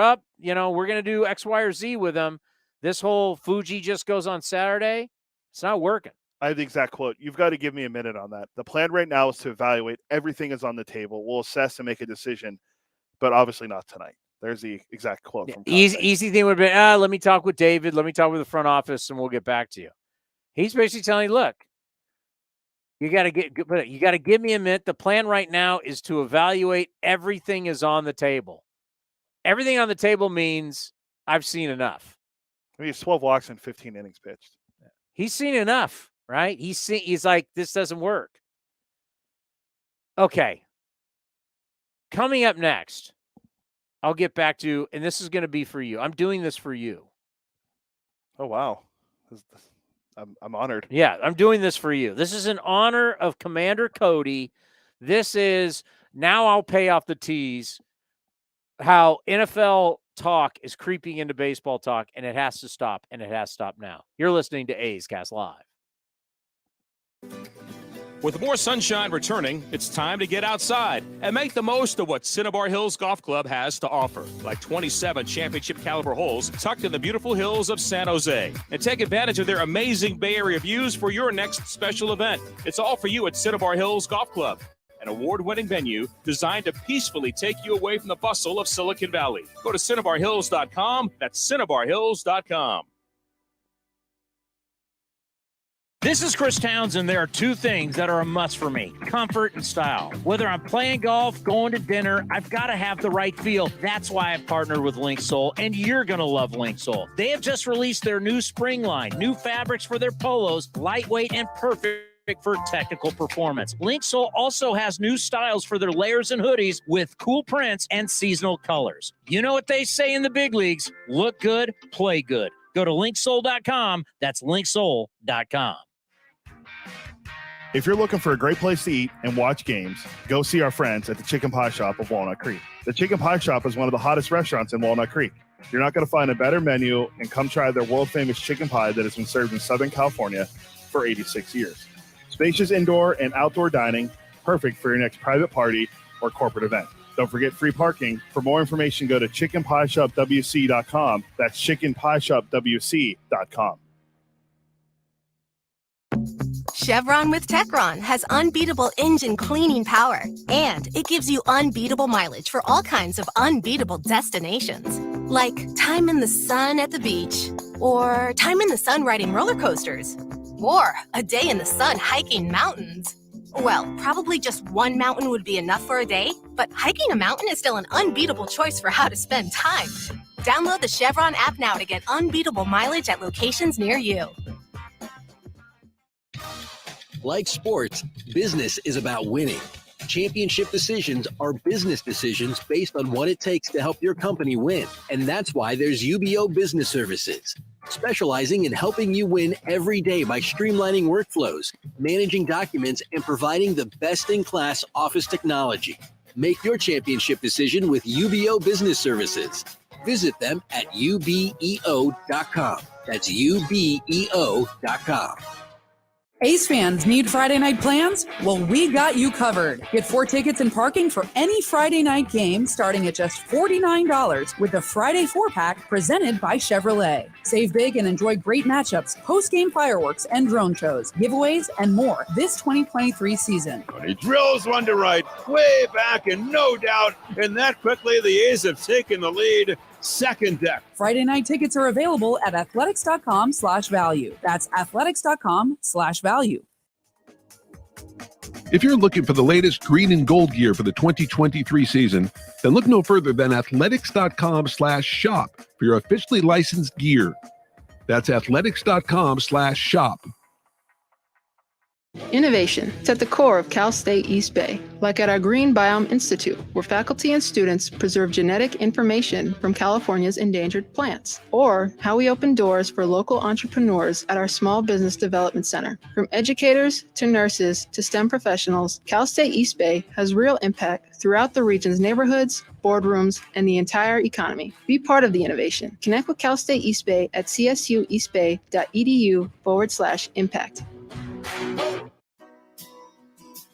we're going to do X, Y, or Z with him, this whole Fuji just goes on Saturday, it's not working.
I have the exact quote. You've got to give me a minute on that. The plan right now is to evaluate. Everything is on the table. We'll assess and make a decision, but obviously not tonight. There's the exact quote from Kotsay.
Easy thing would be, let me talk with David. Let me talk with the front office, and we'll get back to you. He's basically telling you, look, you got to give me a minute. The plan right now is to evaluate. Everything is on the table. Everything on the table means I've seen enough.
I mean, he's 12 walks and 15 innings pitched.
He's seen enough. Right? He's like, this doesn't work. Okay. Coming up next, I'll get back to, and this is going to be for you. I'm doing this for you.
Oh, wow. I'm honored.
Yeah, I'm doing this for you. This is in honor of Commander Cody. This is, now I'll pay off the tease, how NFL talk is creeping into baseball talk, and it has to stop, and it has to stop now. You're listening to A's Cast Live.
With more sunshine returning, it's time to get outside and make the most of what Cinnabar Hills Golf Club has to offer, like 27 championship caliber holes tucked in the beautiful hills of San Jose. And take advantage of their amazing Bay Area views for your next special event. It's all for you at Cinnabar Hills Golf Club, an award-winning venue designed to peacefully take you away from the bustle of Silicon Valley. Go to CinnabarHills.com. That's CinnabarHills.com.
This is Chris Townsend. There are 2 things that are a must for me: comfort and style. Whether I'm playing golf, going to dinner, I've got to have the right feel. That's why I've partnered with Linksole, and you're going to love Linksole. They have just released their new spring line, new fabrics for their polos, lightweight and perfect for technical performance. Linksole also has new styles for their layers and hoodies with cool prints and seasonal colors. You know what they say in the big leagues: look good, play good. Go to Linksole.com. That's Linksole.com.
If you're looking for a great place to eat and watch games, go see our friends at the Chicken Pie Shop of Walnut Creek. The Chicken Pie Shop is one of the hottest restaurants in Walnut Creek. You're not going to find a better menu, and come try their world-famous chicken pie that has been served in Southern California for 86 years. Spacious indoor and outdoor dining, perfect for your next private party or corporate event. Don't forget free parking. For more information, go to chickenpieshopwc.com. That's chickenpieshopwc.com.
Chevron with Techron has unbeatable engine cleaning power, and it gives you unbeatable mileage for all kinds of unbeatable destinations, like time in the sun at the beach, or time in the sun riding roller coasters, or a day in the sun hiking mountains. Well, probably just one mountain would be enough for a day, but hiking a mountain is still an unbeatable choice for how to spend time. Download the Chevron app now to get unbeatable mileage at locations near you.
Like sports, business is about winning. Championship decisions are business decisions based on what it takes to help your company win. And that's why there's UBO Business Services, specializing in helping you win every day by streamlining workflows, managing documents, and providing the best-in-class office technology. Make your championship decision with UBO Business Services. Visit them at ubeo.com. That's ubeo.com.
Ace fans need Friday night plans? Well, we got you covered. Get 4 tickets and parking for any Friday night game starting at just $49 with the Friday 4-pack presented by Chevrolet. Save big and enjoy great matchups, post-game fireworks and drone shows, giveaways, and more this 2023 season.
He drills one to right, way back, and no doubt, and that quickly the A's have taken the lead. Second deck.
Friday night tickets are available at athletics.com/value. That's athletics.com/value.
If you're looking for the latest green and gold gear for the 2023 season, then look no further than athletics.com/shop for your officially licensed gear. That's athletics.com/shop.
Innovation is at the core of Cal State East Bay, like at our Green Biome Institute, where faculty and students preserve genetic information from California's endangered plants, or how we open doors for local entrepreneurs at our Small Business Development Center. From educators to nurses to STEM professionals, Cal State East Bay has real impact throughout the region's neighborhoods, boardrooms, and the entire economy. Be part of the innovation. Connect with Cal State East Bay at csueastbay.edu/impact.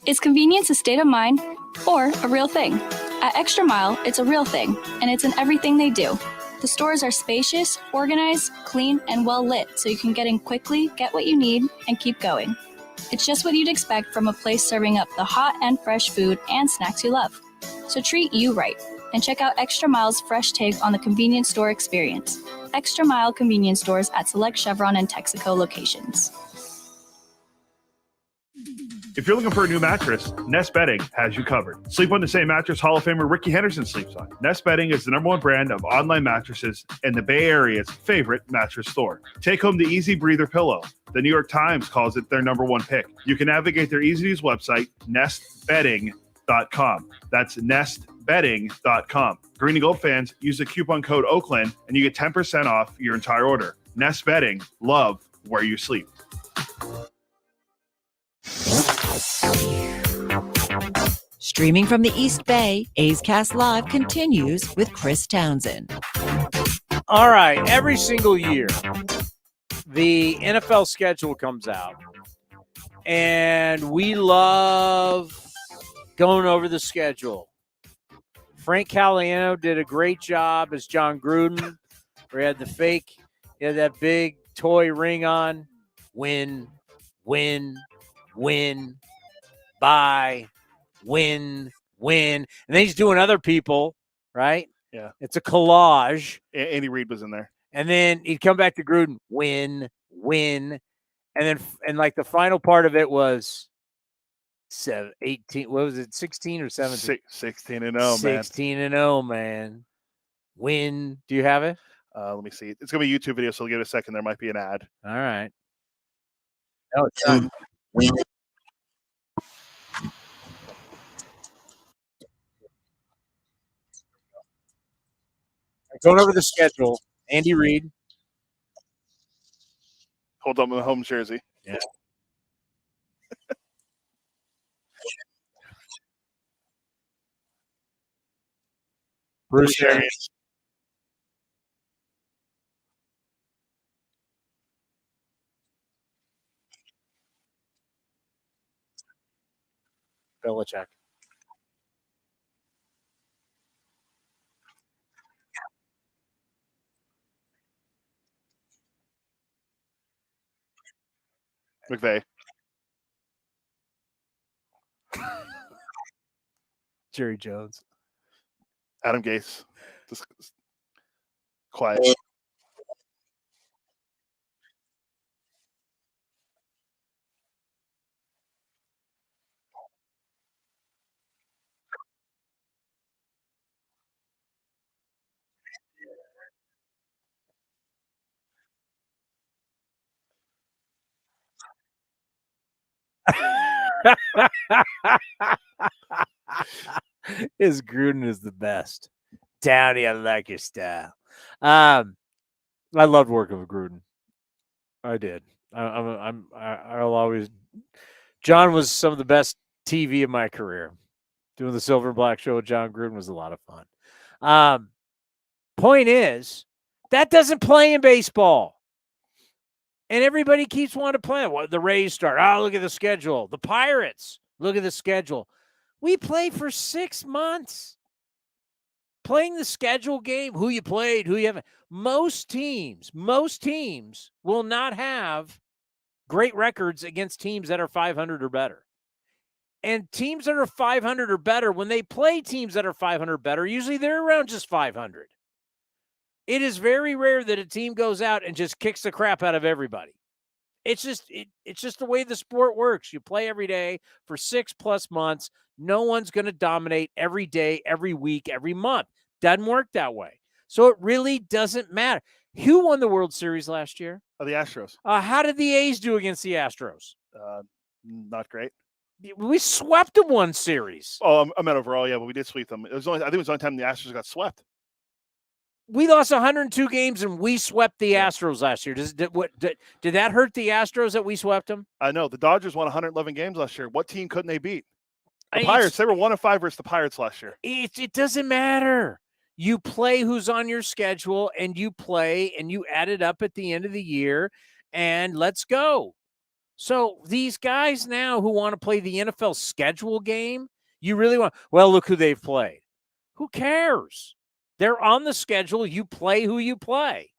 Is convenience a state of mind or a real thing? At Extra Mile, it's a real thing, and it's in everything they do. The stores are spacious, organized, clean, and well lit, so you can get in quickly, get what you need, and keep going. It's just what you'd expect from a place serving up the hot and fresh food and snacks you love. So treat you right, and check out Extra Mile's fresh take on the convenience store experience. Extra Mile convenience stores at select Chevron and Texaco locations.
If you're looking for a new mattress, Nest Bedding has you covered. Sleep on the same mattress Hall of Famer Ricky Henderson sleeps on. Nest Bedding is the #1 brand of online mattresses and the Bay Area's favorite mattress store. Take home the Easy Breather pillow. The New York Times calls it their #1 pick. You can navigate their easy-to-use website, nestbedding.com. That's nestbedding.com. Green and Gold fans, use the coupon code Oakland and you get 10% off your entire order. Nest Bedding, love where you sleep.
Streaming from the East Bay, A's Cast Live continues with Chris Townsend.
All right. Every single year, the NFL schedule comes out, and we love going over the schedule. Frank Caliano did a great job as John Gruden, where he had the fake, he had that big toy ring on. Win, buy, win. And then he's doing other people, right?
Yeah.
It's a collage.
Andy Reid was in there.
And then he'd come back to Gruden, win. And like the final part of it was 18. What was it? 16 or 17?
16-0, man.
16-0, man. Win. Do you have it?
Let me see. It's going to be a YouTube video, so give it a second. There might be an ad.
All right. No, it's done. Going over the schedule, Andy Reid.
Hold up my home jersey.
Yeah. Bruce Arians. Belichick.
McVay.
Jerry Jones.
Adam Gase. Just quiet.
His Gruden is the best. Townie, I like your style. I loved working with Gruden. I did. I'll always. John was some of the best TV of my career. Doing the Silver and Black Show with John Gruden was a lot of fun. Point is, that doesn't play in baseball. And everybody keeps wanting to play it. Well, the Rays start. Oh, look at the schedule. The Pirates, look at the schedule. We play for 6 months. Playing the schedule game, who you played, who you haven't. Most teams will not have great records against teams that are 500 or better. And teams that are 500 or better, when they play teams that are 500 or better, usually they're around just 500. It is very rare that a team goes out and just kicks the crap out of everybody. It's just the way the sport works. You play every day for 6+ months. No one's going to dominate every day, every week, every month. Doesn't work that way. So it really doesn't matter. Who won the World Series last year?
The Astros.
How did the A's do against the Astros?
Not great.
We swept them one series.
Oh, I meant overall, yeah, but we did sweep them. I think it was the only time the Astros got swept.
We lost 102 games and we swept the Astros last year. Did that hurt the Astros that we swept them?
I know. The Dodgers won 111 games last year. What team couldn't they beat? The Pirates. They were 1-5 versus the Pirates last year.
It doesn't matter. You play who's on your schedule, and you play, and you add it up at the end of the year, and let's go. So these guys now who want to play the NFL schedule game, you really want, well, look who they've played. Who cares? They're on the schedule. You play who you play.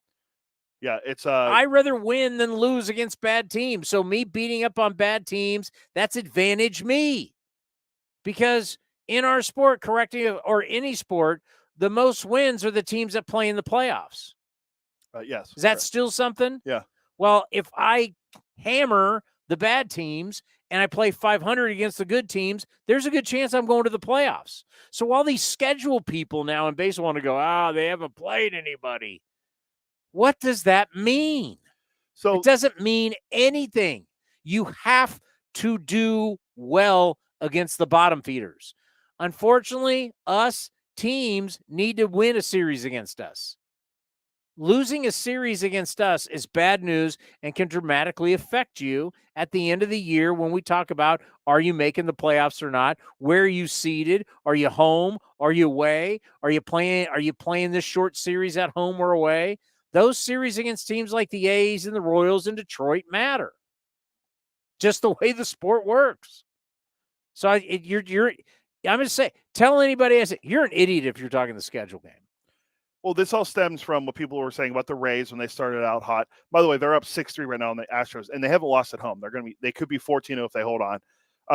Yeah, it's
I'd rather win than lose against bad teams. So me beating up on bad teams, that's advantage me. Because in our sport, or any sport, the most wins are the teams that play in the playoffs.
Yes.
Is that still something?
Yeah.
Well, if I hammer the bad teams and I play 500 against the good teams, there's a good chance I'm going to the playoffs. So all these schedule people now in baseball want to go, they haven't played anybody. What does that mean?
So
it doesn't mean anything. You have to do well against the bottom feeders. Unfortunately, us teams need to win a series against us. Losing a series against us is bad news and can dramatically affect you at the end of the year when we talk about, are you making the playoffs or not? Where are you seated? Are you home? Are you away? Are you playing this short series at home or away? Those series against teams like the A's and the Royals and Detroit matter. Just the way the sport works. So I'm going to say, tell anybody, you're an idiot if you're talking the schedule game.
Well, this all stems from what people were saying about the Rays when they started out hot. By the way, they're up 6-3 right now on the Astros, and they haven't lost at home. They could be 14-0 if they hold on.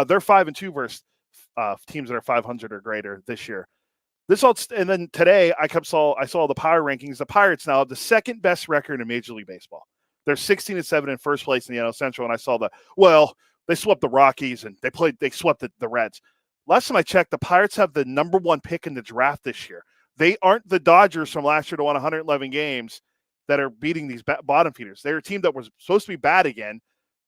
They're 5-2 versus teams that are 500 or greater this year. And then today I saw the power rankings. The Pirates now have the second best record in Major League Baseball. They're 16-7 in first place in the NL Central, and I saw they swept the Rockies and they swept the Reds. Last time I checked, the Pirates have the number 1 pick in the draft this year. They aren't the Dodgers from last year to won 111 games that are beating these bottom feeders. They're a team that was supposed to be bad again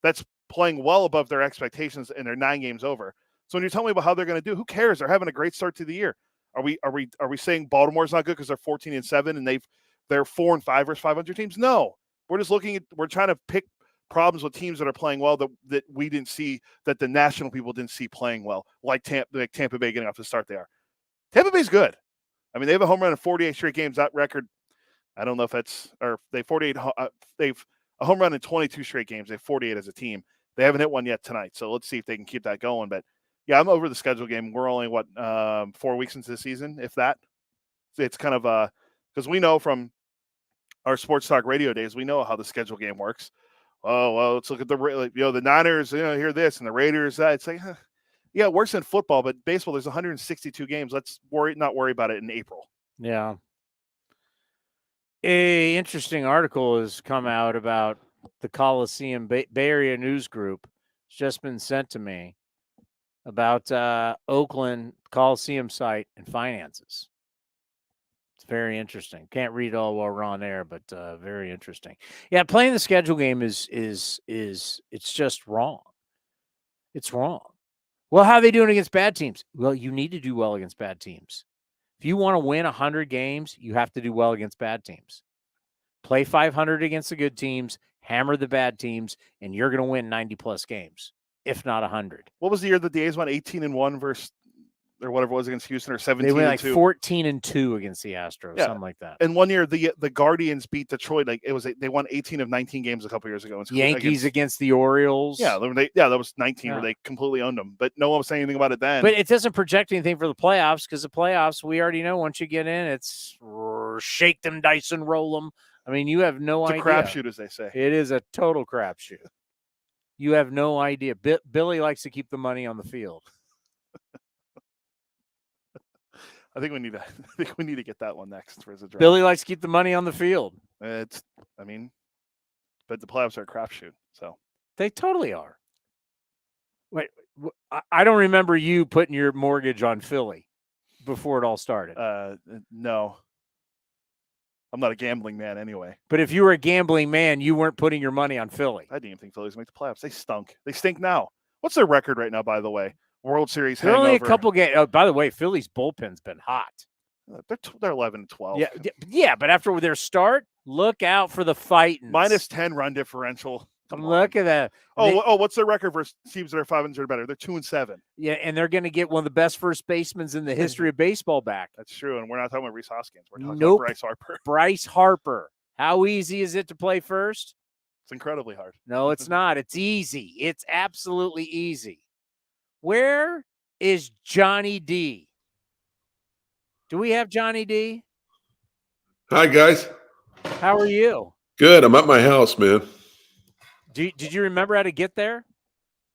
that's playing well above their expectations, and they're 9 games over. So when you tell me about how they're going to do, who cares? They're having a great start to the year. Are we saying Baltimore's not good because they're 14-7 and they're 4-5 versus 500 teams? No. We're just we're trying to pick problems with teams that are playing well that we didn't see, that the national people didn't see playing well, like Tampa Bay getting off the start they are. Tampa Bay's good. I mean, they have a home run in 48 straight games. That record, I don't know if they've a home run in 22 straight games. They have 48 as a team. They haven't hit one yet tonight. So let's see if they can keep that going. But yeah, I'm over the schedule game. We're only 4 weeks into the season, if that. It's kind of because we know from our sports talk radio days, we know how the schedule game works. Oh, well, let's look at the Niners, hear this, and the Raiders, that. It's like, yeah, it works in football, but baseball, there's 162 games. Let's not worry about it in April.
Yeah. A interesting article has come out about the Coliseum Bay Area News Group. It's just been sent to me about Oakland Coliseum site and finances. It's very interesting. Can't read it all while we're on air, but very interesting. Yeah, playing the schedule game is it's just wrong. It's wrong. Well, how are they doing against bad teams? Well, you need to do well against bad teams. If you want to win 100 games, you have to do well against bad teams. Play 500 against the good teams, hammer the bad teams, and you're going to win 90-plus games, if not 100.
What was the year that the A's won 18-1 versus, or whatever it was against Houston, or 17-2?
They went like 14-2 against the Astros, something like that.
And one year, the Guardians beat Detroit. Like they won 18 of 19 games a couple years ago.
Yankees against the Orioles.
Yeah, that was 19 where they completely owned them. But no one was saying anything about it then.
But it doesn't project anything for the playoffs, because the playoffs, we already know once you get in, it's shake them dice and roll them. I mean, you have no idea.
It's a crapshoot, as they say.
It is a total crapshoot. You have no idea. Billy likes to keep the money on the field.
I think we need to get that one next for the draft.
Billy likes to keep the money on the field.
But the playoffs are a crapshoot, so
they totally are. Wait, I don't remember you putting your mortgage on Philly before it all started.
No. I'm not a gambling man anyway.
But if you were a gambling man, you weren't putting your money on Philly.
I didn't even think Phillies would make the playoffs. They stunk. They stink now. What's their record right now, by the way? World Series
They're
hangover.
only a couple games. Oh, by the way, Philly's bullpen's been hot.
They're 11-12.
Yeah, but after their start, look out for the fighting.
-10 run differential.
Look at that.
What's their record versus teams that are 500 or better? They're 2-7.
Yeah, and they're going to get one of the best first basemen in the history of baseball back.
That's true, and we're not talking about Rhys Hoskins. We're talking
Nope.
about Bryce Harper.
Bryce Harper. How easy is it to play first?
It's incredibly hard.
No, it's not. It's easy. It's absolutely easy. Where is Johnny D? Do we have Johnny D?
Hi, guys.
How are you?
Good. I'm at my house, man.
Did you remember how to get there?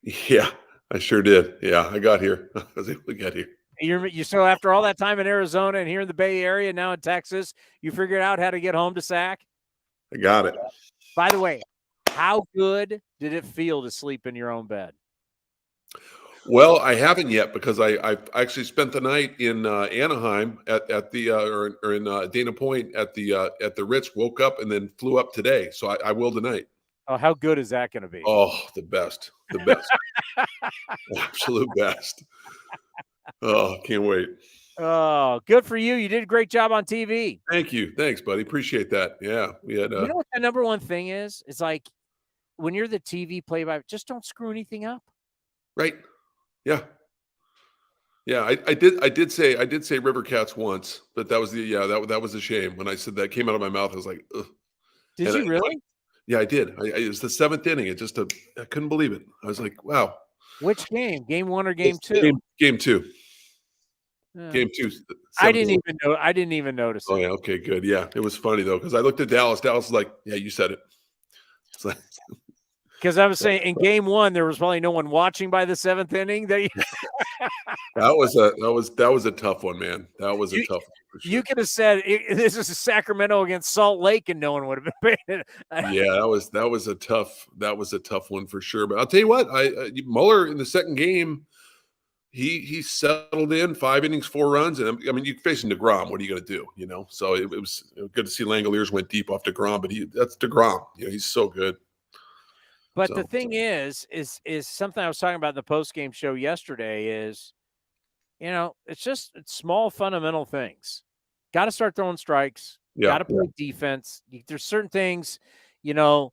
Yeah, I sure did. Yeah, I got here. I was able to get here.
You so after all that time in Arizona and here in the Bay Area, now in Texas, you figured out how to get home to Sac?
I got it.
By the way, how good did it feel to sleep in your own bed?
Well, I haven't yet because I actually spent the night in Anaheim at the or in Dana Point at the Ritz. Woke up and then flew up today, so I will tonight.
Oh, how good is that going to be?
Oh, the best, absolute best. Oh, can't wait.
Oh, good for you. You did a great job on TV.
Thank you. Thanks, buddy. Appreciate that. Yeah, we had.
You know what the number one thing is? It's like when you're the TV play-by, just don't screw anything up.
Right. Yeah. Yeah, I did say River Cats once, but that was that was a shame. When I said that came out of my mouth, I was like, ugh.
Did you really?
Yeah, I did. It was the 7th inning. I couldn't believe it. I was like, wow.
Which game? Game 1 or game 2?
Game 2.
Yeah.
Game 2.
I didn't even notice.
Oh yeah. Okay. Good. Yeah. It was funny though because I looked at Dallas. Dallas was like, "Yeah, you said it." It's like,
because I was saying in game 1 there was probably no one watching by the 7th inning.
that was a tough one, man. That was a tough one. For sure.
You could have said this is Sacramento against Salt Lake, and no one would have been paying it.
Yeah, that was a tough one for sure. But I'll tell you what, Mueller in the second game, he settled in 5 innings, 4 runs, and I mean you're facing DeGrom. What are you going to do? You know, so it was good to see Langoliers went deep off DeGrom, but that's DeGrom. You know, he's so good.
But the thing is something I was talking about in the post-game show yesterday is, you know, it's small fundamental things. Got to start throwing strikes. Got to play defense. There's certain things, you know,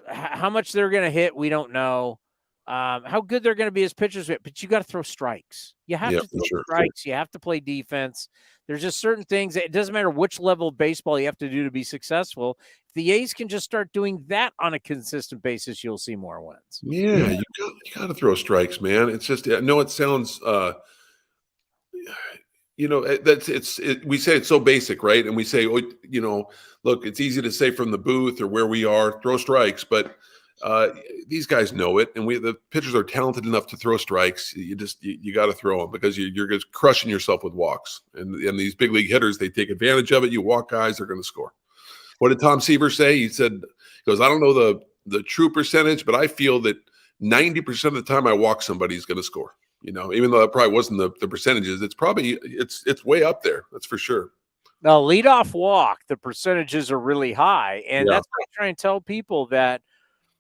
how much they're going to hit, we don't know. How good they're going to be as pitchers, but you got to throw strikes. You have to throw strikes. You have to play defense. There's just certain things. It doesn't matter which level of baseball you have to do to be successful. If the A's can just start doing that on a consistent basis, you'll see more wins.
Yeah, you got to throw strikes, man. It's just, I know it sounds, you know, we say it's so basic, right? And we say, oh, you know, look, it's easy to say from the booth or where we are, throw strikes, but these guys know it, and the pitchers are talented enough to throw strikes. You got to throw them because you're just crushing yourself with walks. And these big league hitters, they take advantage of it. You walk guys, they're going to score. What did Tom Seaver say? He goes, I don't know the true percentage, but I feel that 90% of the time I walk somebody is going to score. You know, even though that probably wasn't the percentages, it's way up there. That's for sure.
Now, leadoff walk, the percentages are really high, and that's why I try and tell people that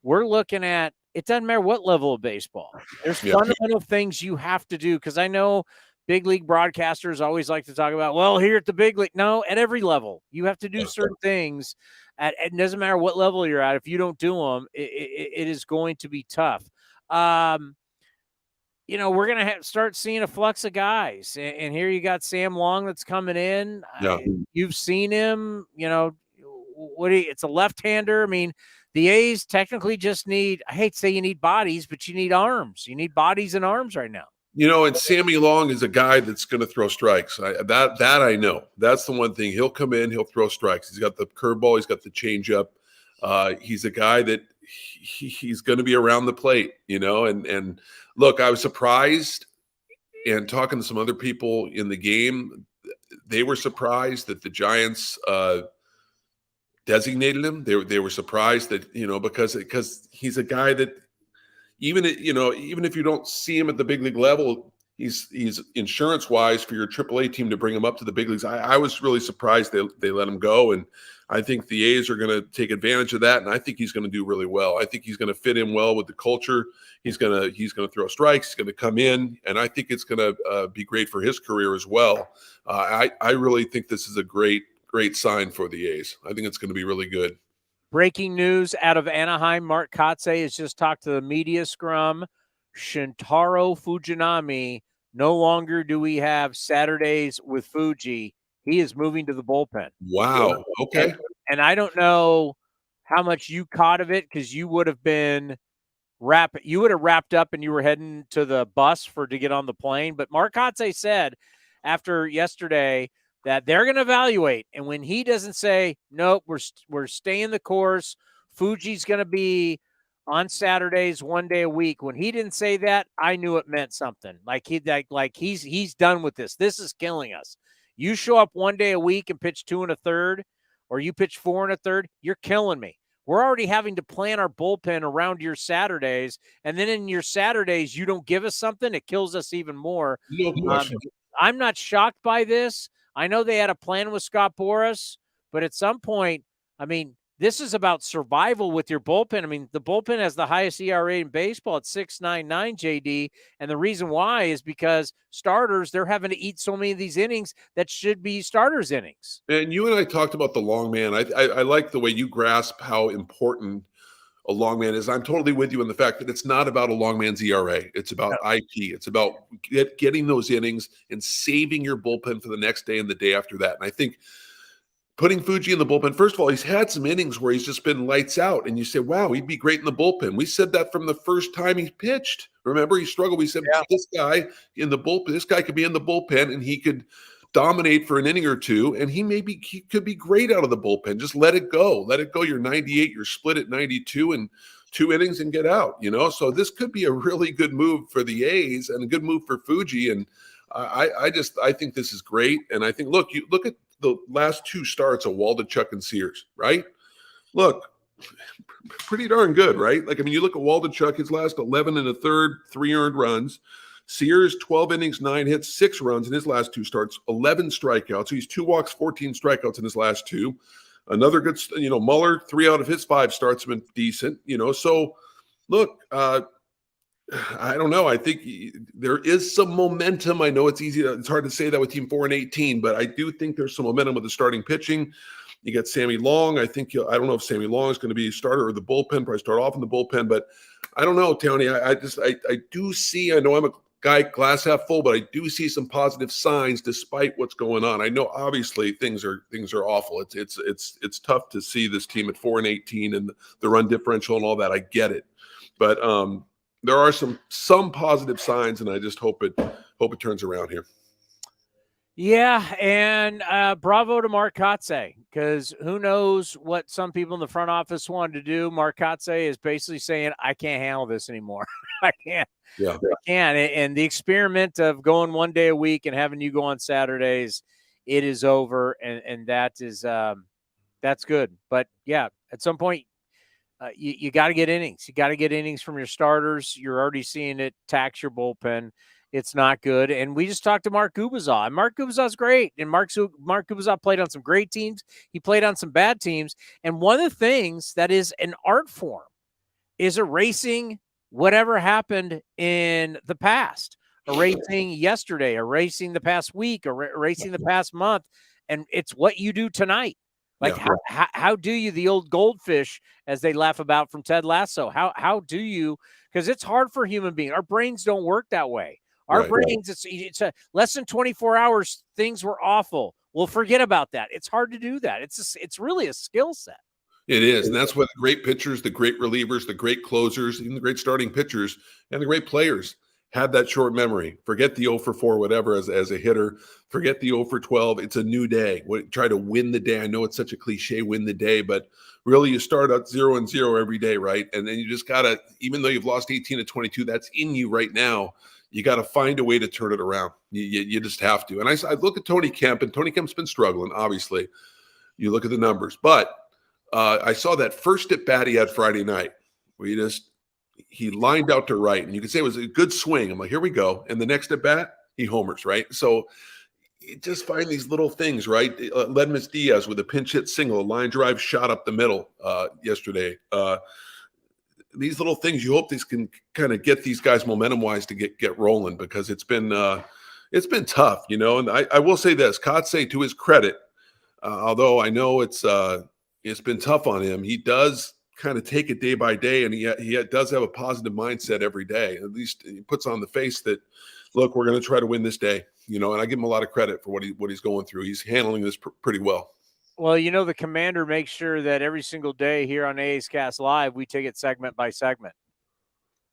we're looking at it doesn't matter what level of baseball. There's
Yeah.
fundamental things you have to do, because I know big league broadcasters always like to talk about, well, here at the big league. No, at every level, you have to do certain things. It doesn't matter what level you're at. If you don't do them, it is going to be tough. You know, we're going to start seeing a flux of guys. And here you got Sam Long that's coming in.
Yeah.
You've seen him, you know, it's a left-hander. I mean, the A's technically just need, I hate to say you need bodies, but you need arms. You need bodies and arms right now.
You know, and Sammy Long is a guy that's going to throw strikes. That I know. That's the one thing. He'll come in, he'll throw strikes. He's got the curveball, he's got the changeup. He's a guy that he's going to be around the plate, you know. And look, I was surprised, and talking to some other people in the game, they were surprised that the Giants designated him. They were surprised that, you know, because he's a guy that, even if you don't see him at the big league level, he's insurance wise for your AAA team to bring him up to the big leagues. I was really surprised they let him go, and I think the A's are going to take advantage of that, and I think he's going to do really well. I think he's going to fit in well with the culture. He's going to throw strikes. He's going to come in, and I think it's going to be great for his career as well. I really think this is a great sign for the A's. I think it's going to be really good.
Breaking news out of Anaheim, Mark Kotze has just talked to the media scrum. Shintaro Fujinami, no longer do we have Saturdays with Fuji. He is moving to the bullpen.
Wow. Okay.
And I don't know how much you caught of it, because you would have been wrapped up and you were heading to the bus to get on the plane. But Mark Kotze said after yesterday that they're going to evaluate. And when he doesn't say, nope, we're staying the course, Fuji's going to be on Saturdays 1 day a week. When he didn't say that, I knew it meant something. Like he's done with this. This is killing us. You show up 1 day a week and pitch 2 1/3, or you pitch 4 1/3, you're killing me. We're already having to plan our bullpen around your Saturdays. And then in your Saturdays, you don't give us something. It kills us even more.
No question.
I'm not shocked by this. I know they had a plan with Scott Boras, but at some point, I mean, this is about survival with your bullpen. I mean, the bullpen has the highest ERA in baseball at 6.99, JD. And the reason why is because starters, they're having to eat so many of these innings that should be starters innings.
And you and I talked about the long man. I like the way you grasp how important a long man is. I'm totally with you in the fact that it's not about a long man's ERA. It's about IP. It's about getting those innings and saving your bullpen for the next day and the day after that. And I think putting Fuji in the bullpen, first of all, he's had some innings where he's just been lights out, and you say, wow, he'd be great in the bullpen. We said that from the first time he pitched. Remember, he struggled. We said, this guy in the bullpen, this guy could be in the bullpen, and he could dominate for an inning or two, and he could be great out of the bullpen. Just let it go. Let it go. You're 98, you're split at 92, and 2 innings and get out, you know? So this could be a really good move for the A's and a good move for Fuji. And I think this is great. And I think, look at the last 2 starts of Waldichuk and Sears, right? Look, pretty darn good, right? Like, I mean, you look at Waldichuk, his last 11 1/3, 3 earned runs. Sears, 12 innings, 9 hits, 6 runs in his last 2 starts, 11 strikeouts. So he's 2 walks, 14 strikeouts in his last 2. Another good, Muller, 3 out of his 5 starts have been decent, So, look, I don't know. I think there is some momentum. I know it's hard to say that with Team 4-18, but I do think there's some momentum with the starting pitching. You got Sammy Long. I don't know if Sammy Long is going to be a starter or the bullpen. Probably start off in the bullpen, but I don't know, Tony. I do see. I know I'm a guy glass half full, but I do see some positive signs despite what's going on. I know obviously things are awful. It's tough to see this team at 4-18 and the run differential and all that. I get it, but there are some positive signs, and I just hope it turns around here.
Yeah, and bravo to Mark Kotze, because who knows what some people in the front office wanted to do. Mark Kotze is basically saying, I can't handle this anymore. I can't.
Yeah.
I can't. And the experiment of going 1 day a week and having you go on Saturdays, it is over, and that is that's good. But, yeah, at some point, you got to get innings. You got to get innings from your starters. You're already seeing it tax your bullpen. It's not good. And we just talked to Mark Gubicza, and Mark Gubicza's great. And Mark Gubicza played on some great teams. He played on some bad teams. And one of the things that is an art form is erasing whatever happened in the past, erasing yesterday, erasing the past week, or erasing the past month. And it's what you do tonight. Like, how do you, the old goldfish, as they laugh about from Ted Lasso, how do you, because it's hard for human beings. Our brains don't work that way. Our brains, it's a less than 24 hours, things were awful. We'll forget about that. It's hard to do that. It's really a skill set.
It is, and that's why the great pitchers, the great relievers, the great closers, even the great starting pitchers, and the great players had that short memory. Forget the 0 for 4, whatever, as a hitter. Forget the 0 for 12. It's a new day. Try to win the day. I know it's such a cliche, win the day, but really you start out 0-0 every day, right? And then you just got to, even though you've lost 18 to 22, that's in you right now. You got to find a way to turn it around. You just have to. And I look at Tony Kemp, and Tony Kemp's been struggling, obviously. You look at the numbers. But I saw that first at bat he had Friday night where he lined out to right, and you could say it was a good swing. I'm like, here we go. And the next at bat, he homers, right? So you just find these little things, right? Ledmus Diaz with a pinch hit single, a line drive shot up the middle yesterday. These little things, you hope these can kind of get these guys momentum-wise to get rolling, because it's been tough, you know. And I will say this, Kotsay, to his credit, although I know it's been tough on him, he does kind of take it day by day, and he does have a positive mindset every day. At least he puts on the face that, look, we're going to try to win this day, you know. And I give him a lot of credit for what he's going through. He's handling this pretty well.
Well, you know, the commander makes sure that every single day here on A's Cast Live, we take it segment by segment.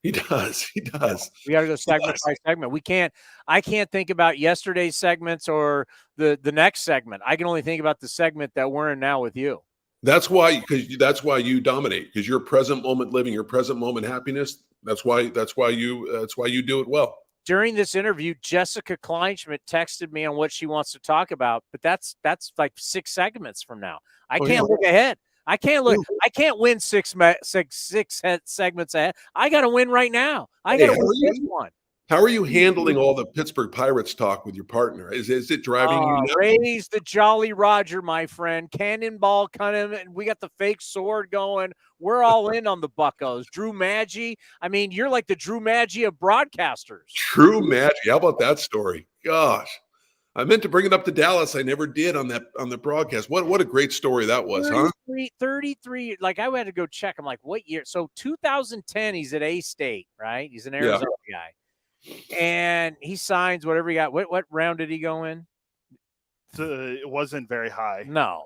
He does. He does.
We got to go segment by segment. I can't think about yesterday's segments or the next segment. I can only think about the segment that we're in now with you.
That's why you dominate, because you're present moment living, your present moment happiness. That's why you do it well.
During this interview, Jessica Kleinschmidt texted me on what she wants to talk about, but that's like 6 segments from now. I can't look ahead. I can't look. I can't win six segments ahead. I got to win right now. I got to win this one.
How are you handling all the Pittsburgh Pirates talk with your partner? Is it driving you nuts?
Raise the Jolly Roger, my friend. Cannonball coming, and we got the fake sword going. We're all in on the Buccos. Drew Maggi. I mean, you're like the Drew Maggi of broadcasters.
Drew Maggi. How about that story? Gosh, I meant to bring it up to Dallas. I never did on the broadcast. What a great story that was,
33. Like, I had to go check. I'm like, what year? So 2010, he's at A-State, right? He's an Arizona guy. And he signs whatever he got. What round did he go in?
It wasn't very high.
No.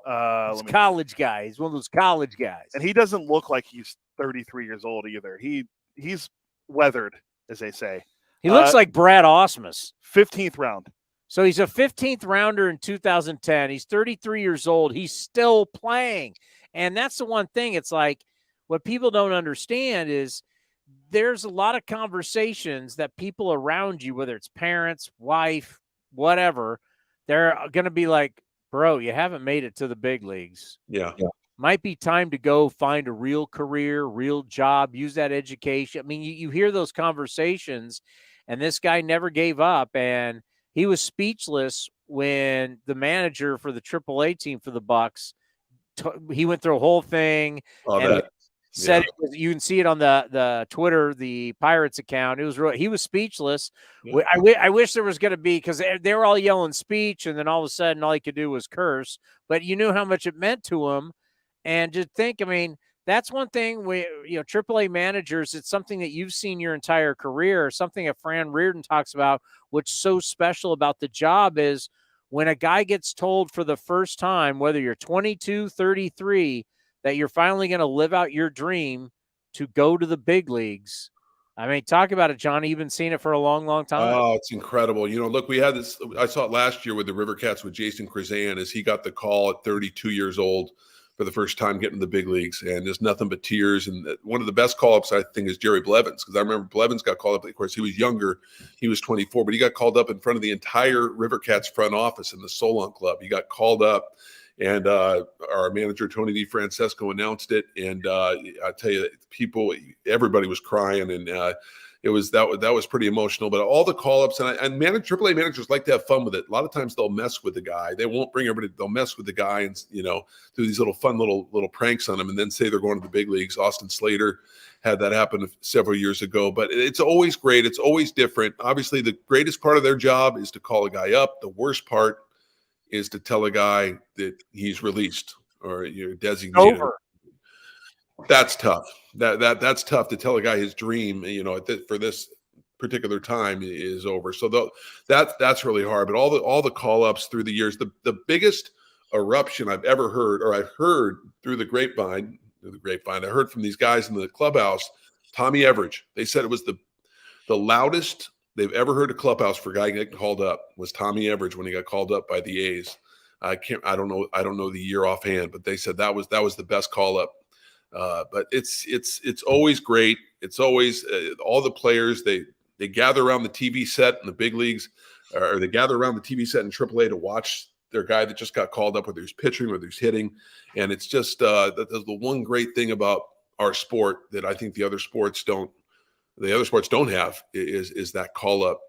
He's a college guy. He's one of those college guys.
And he doesn't look like he's 33 years old either. He's weathered, as they say.
He looks like Brad Ausmus.
15th round.
So he's a 15th rounder in 2010. He's 33 years old. He's still playing. And that's the one thing. It's like, what people don't understand is there's a lot of conversations that people around you, whether it's parents, wife, whatever, they're going to be like, bro, you haven't made it to the big leagues.
Yeah.
Might be time to go find a real career, real job, use that education. I mean, you hear those conversations, and this guy never gave up, and he was speechless when the manager for the AAA team for the Bucks, he went through a whole thing. Said you can see it on the Twitter, the Pirates account. It was he was speechless. Yeah. I wish there was going to be, because they were all yelling speech, and then all of a sudden all he could do was curse. But you knew how much it meant to him, and to think, I mean, that's one thing. AAA managers, it's something that you've seen your entire career. Something that Fran Reardon talks about. What's so special about the job is when a guy gets told for the first time, whether you're 22, 33. That you're finally going to live out your dream to go to the big leagues. I mean, talk about it, Johnny. You've been seeing it for a long, long time.
Oh, it's incredible. You know, look, we had this. I saw it last year with the River Cats with Jason Krizan, as he got the call at 32 years old for the first time getting to the big leagues, and there's nothing but tears. And one of the best call-ups, I think, is Jerry Blevins, because I remember Blevins got called up. Of course, he was younger. He was 24, but he got called up in front of the entire River Cats front office in the Solon Club. He got called up. And our manager, Tony DeFrancesco, announced it. And I tell you, everybody was crying. And that was pretty emotional. But all the call-ups and AAA managers like to have fun with it. A lot of times they'll mess with the guy. They won't bring everybody. They'll mess with the guy and do these little fun little pranks on him, and then say they're going to the big leagues. Austin Slater had that happen several years ago. But it's always great. It's always different. Obviously, the greatest part of their job is to call a guy up. The worst part is to tell a guy that he's released or you're designated.
Over.
That's tough. That's tough to tell a guy his dream, for this particular time is over. So that's really hard. But all the call-ups through the years, the biggest eruption I've ever heard, or I've heard through the grapevine, I heard from these guys in the clubhouse, Tommy Everidge. They said it was the loudest they've ever heard a clubhouse for a guy getting called up was Tommy Everidge when he got called up by the A's. I don't know the year offhand, but they said that was the best call-up. But it's always great. It's always all the players, they gather around the TV set in the big leagues, or they gather around the TV set in AAA to watch their guy that just got called up, whether he's pitching, whether he's hitting. And it's just the one great thing about our sport that I think the other sports don't have is that call up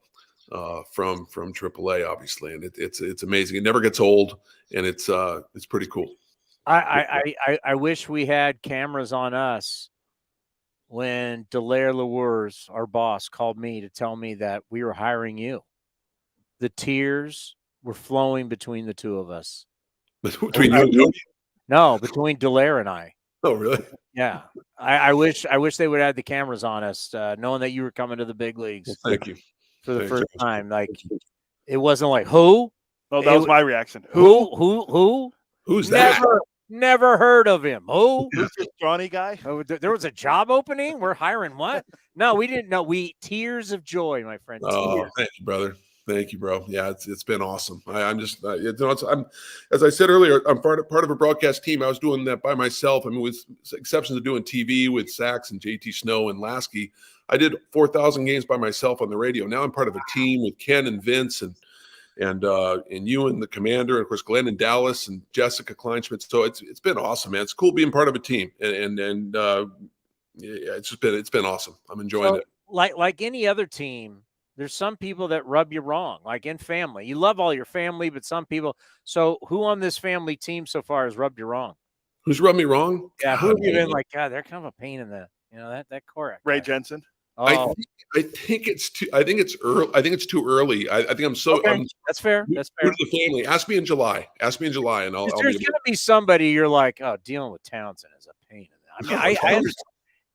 from AAA, obviously. And it's amazing. It never gets old, and it's pretty cool.
I wish we had cameras on us when Delaire Lewers, our boss, called me to tell me that we were hiring you. The tears were flowing between the two of us.
Between you and Tony?
No, between Delaire and I.
Oh, really?
Yeah. I wish they would have the cameras on us, knowing that you were coming to the big leagues.
Well, thank you.
For the first time. Like, it wasn't like, who?
Oh, that was my reaction.
Who?
Who's that?
Never heard of him. Who?
Who's this Johnny guy?
Oh, there was a job opening? We're hiring what? No, we didn't know. Tears of joy, my friend.
Oh, thank you, brother. Thank you, bro. Yeah, it's been awesome. I'm just, I'm, as I said earlier, I'm part of a broadcast team. I was doing that by myself. I mean, with exceptions of doing TV with Sachs and JT Snow and Lasky, I did 4,000 games by myself on the radio. Now I'm part of a team with Ken and Vince and you and the commander, and of course Glenn and Dallas and Jessica Kleinschmidt. So it's been awesome, man. It's cool being part of a team, and it's been awesome. I'm enjoying it.
Like any other team, there's some people that rub you wrong. Like in family, you love all your family, but some people. So who on this family team so far has rubbed you wrong?
Who's rubbed me wrong?
Yeah, who have you been like? God, they're kind of a pain in the that Correct.
Ray Jensen.
Oh. I think it's too. I think it's early. I think it's too early. I think I'm so.
Okay. That's fair. That's fair.
To the family. Ask me in July, and I'll.
There's going to be somebody you're like, oh, dealing with Townsend is a pain in the. I mean, I understand.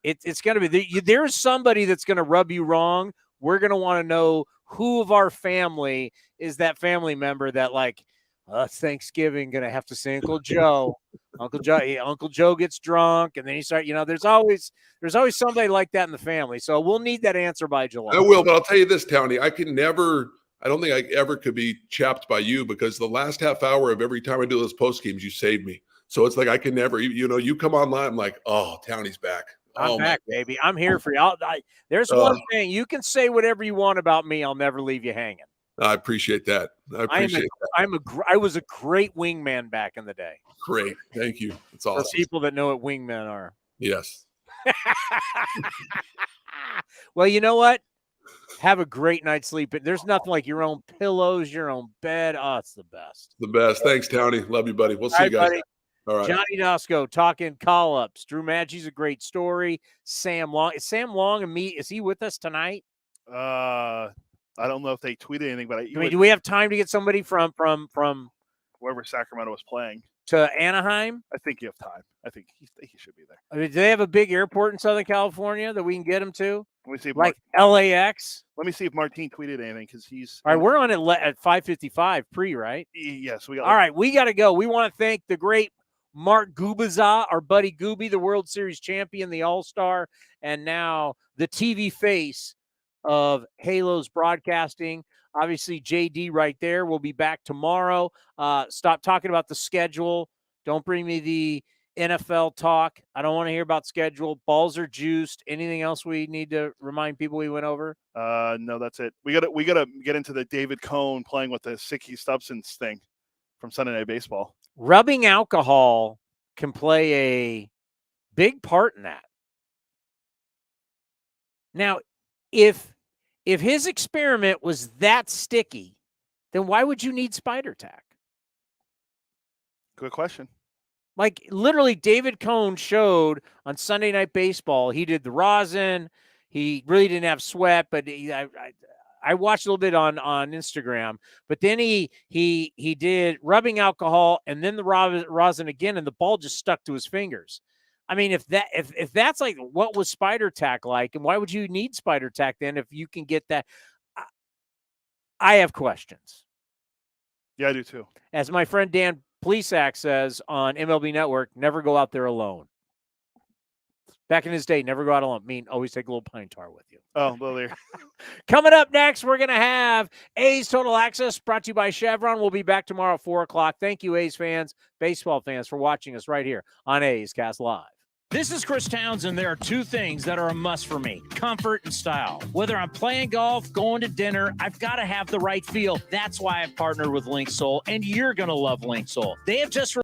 It's going to be there's somebody that's going to rub you wrong. We're going to want to know who of our family is that family member that like. Thanksgiving going to have to say Uncle Joe. Uncle Joe gets drunk, and then you start. There's always somebody like that in the family. So we'll need that answer by July.
I will, but I'll tell you this, Townie. I don't think I ever could be chapped by you, because the last half hour of every time I do those post games, you save me. So it's like I can never. You come online, I'm like, oh, Townie's back.
I'm back, baby. I'm here for you. There's one thing. You can say whatever you want about me. I'll never leave you hanging.
I appreciate that.
I was a great wingman back in the day.
Great. Thank you. It's awesome.
For people that know what wingmen are.
Yes.
Well, you know what? Have a great night's sleep. There's nothing like your own pillows, your own bed. Oh, it's the best.
The best. Thanks, Townie. Love you, buddy. We'll see you guys.
Buddy.
All right.
Johnny Doskow talking call-ups. Drew Maggie's a great story. Sam Long. Is Sam Long and me, is he with us tonight?
I don't know if they tweeted anything, but
do we have time to get somebody from
wherever Sacramento was playing
to Anaheim?
I think you have time. I think he should be there.
I mean, do they have a big airport in Southern California that we can get him to?
Let me see if
LAX.
Let me see if Martin tweeted anything, because he's
all right. We're on at 5:55 pre, right?
Yes,
all right, we got to go. We want to thank the great Mark Gubicza, our buddy Gooby, the World Series champion, the All-Star, and now the TV face of Halos Broadcasting. Obviously, JD right there. We'll be back tomorrow. Stop talking about the schedule. Don't bring me the NFL talk. I don't want to hear about schedule. Balls are juiced. Anything else we need to remind people we went over?
No, that's it. We gotta get into the David Cohn playing with the sticky substance thing from Sunday Night Baseball.
Rubbing alcohol can play a big part in that. Now, if his experiment was that sticky, then why would you need spider tack?
Good question.
Like, literally, David Cohn showed on Sunday Night Baseball, he did the rosin. He really didn't have sweat, but I watched a little bit on Instagram. But then he did rubbing alcohol and then the rosin again, and the ball just stuck to his fingers. I mean, if that's like what was spider tack like, and why would you need spider tack then if you can get that? I have questions.
Yeah, I do too.
As my friend Dan Plesac says on MLB Network, never go out there alone. Back in his day, never go out alone. Always take a little pine tar with you.
Oh, well, there.
Coming up next, we're going to have A's Total Access brought to you by Chevron. We'll be back tomorrow at 4 o'clock. Thank you, A's fans, baseball fans, for watching us right here on A's Cast Live.
This is Chris Townsend. There are two things that are a must for me: comfort and style. Whether I'm playing golf, going to dinner, I've got to have the right feel. That's why I've partnered with Link Soul, and you're going to love Link Soul. They have just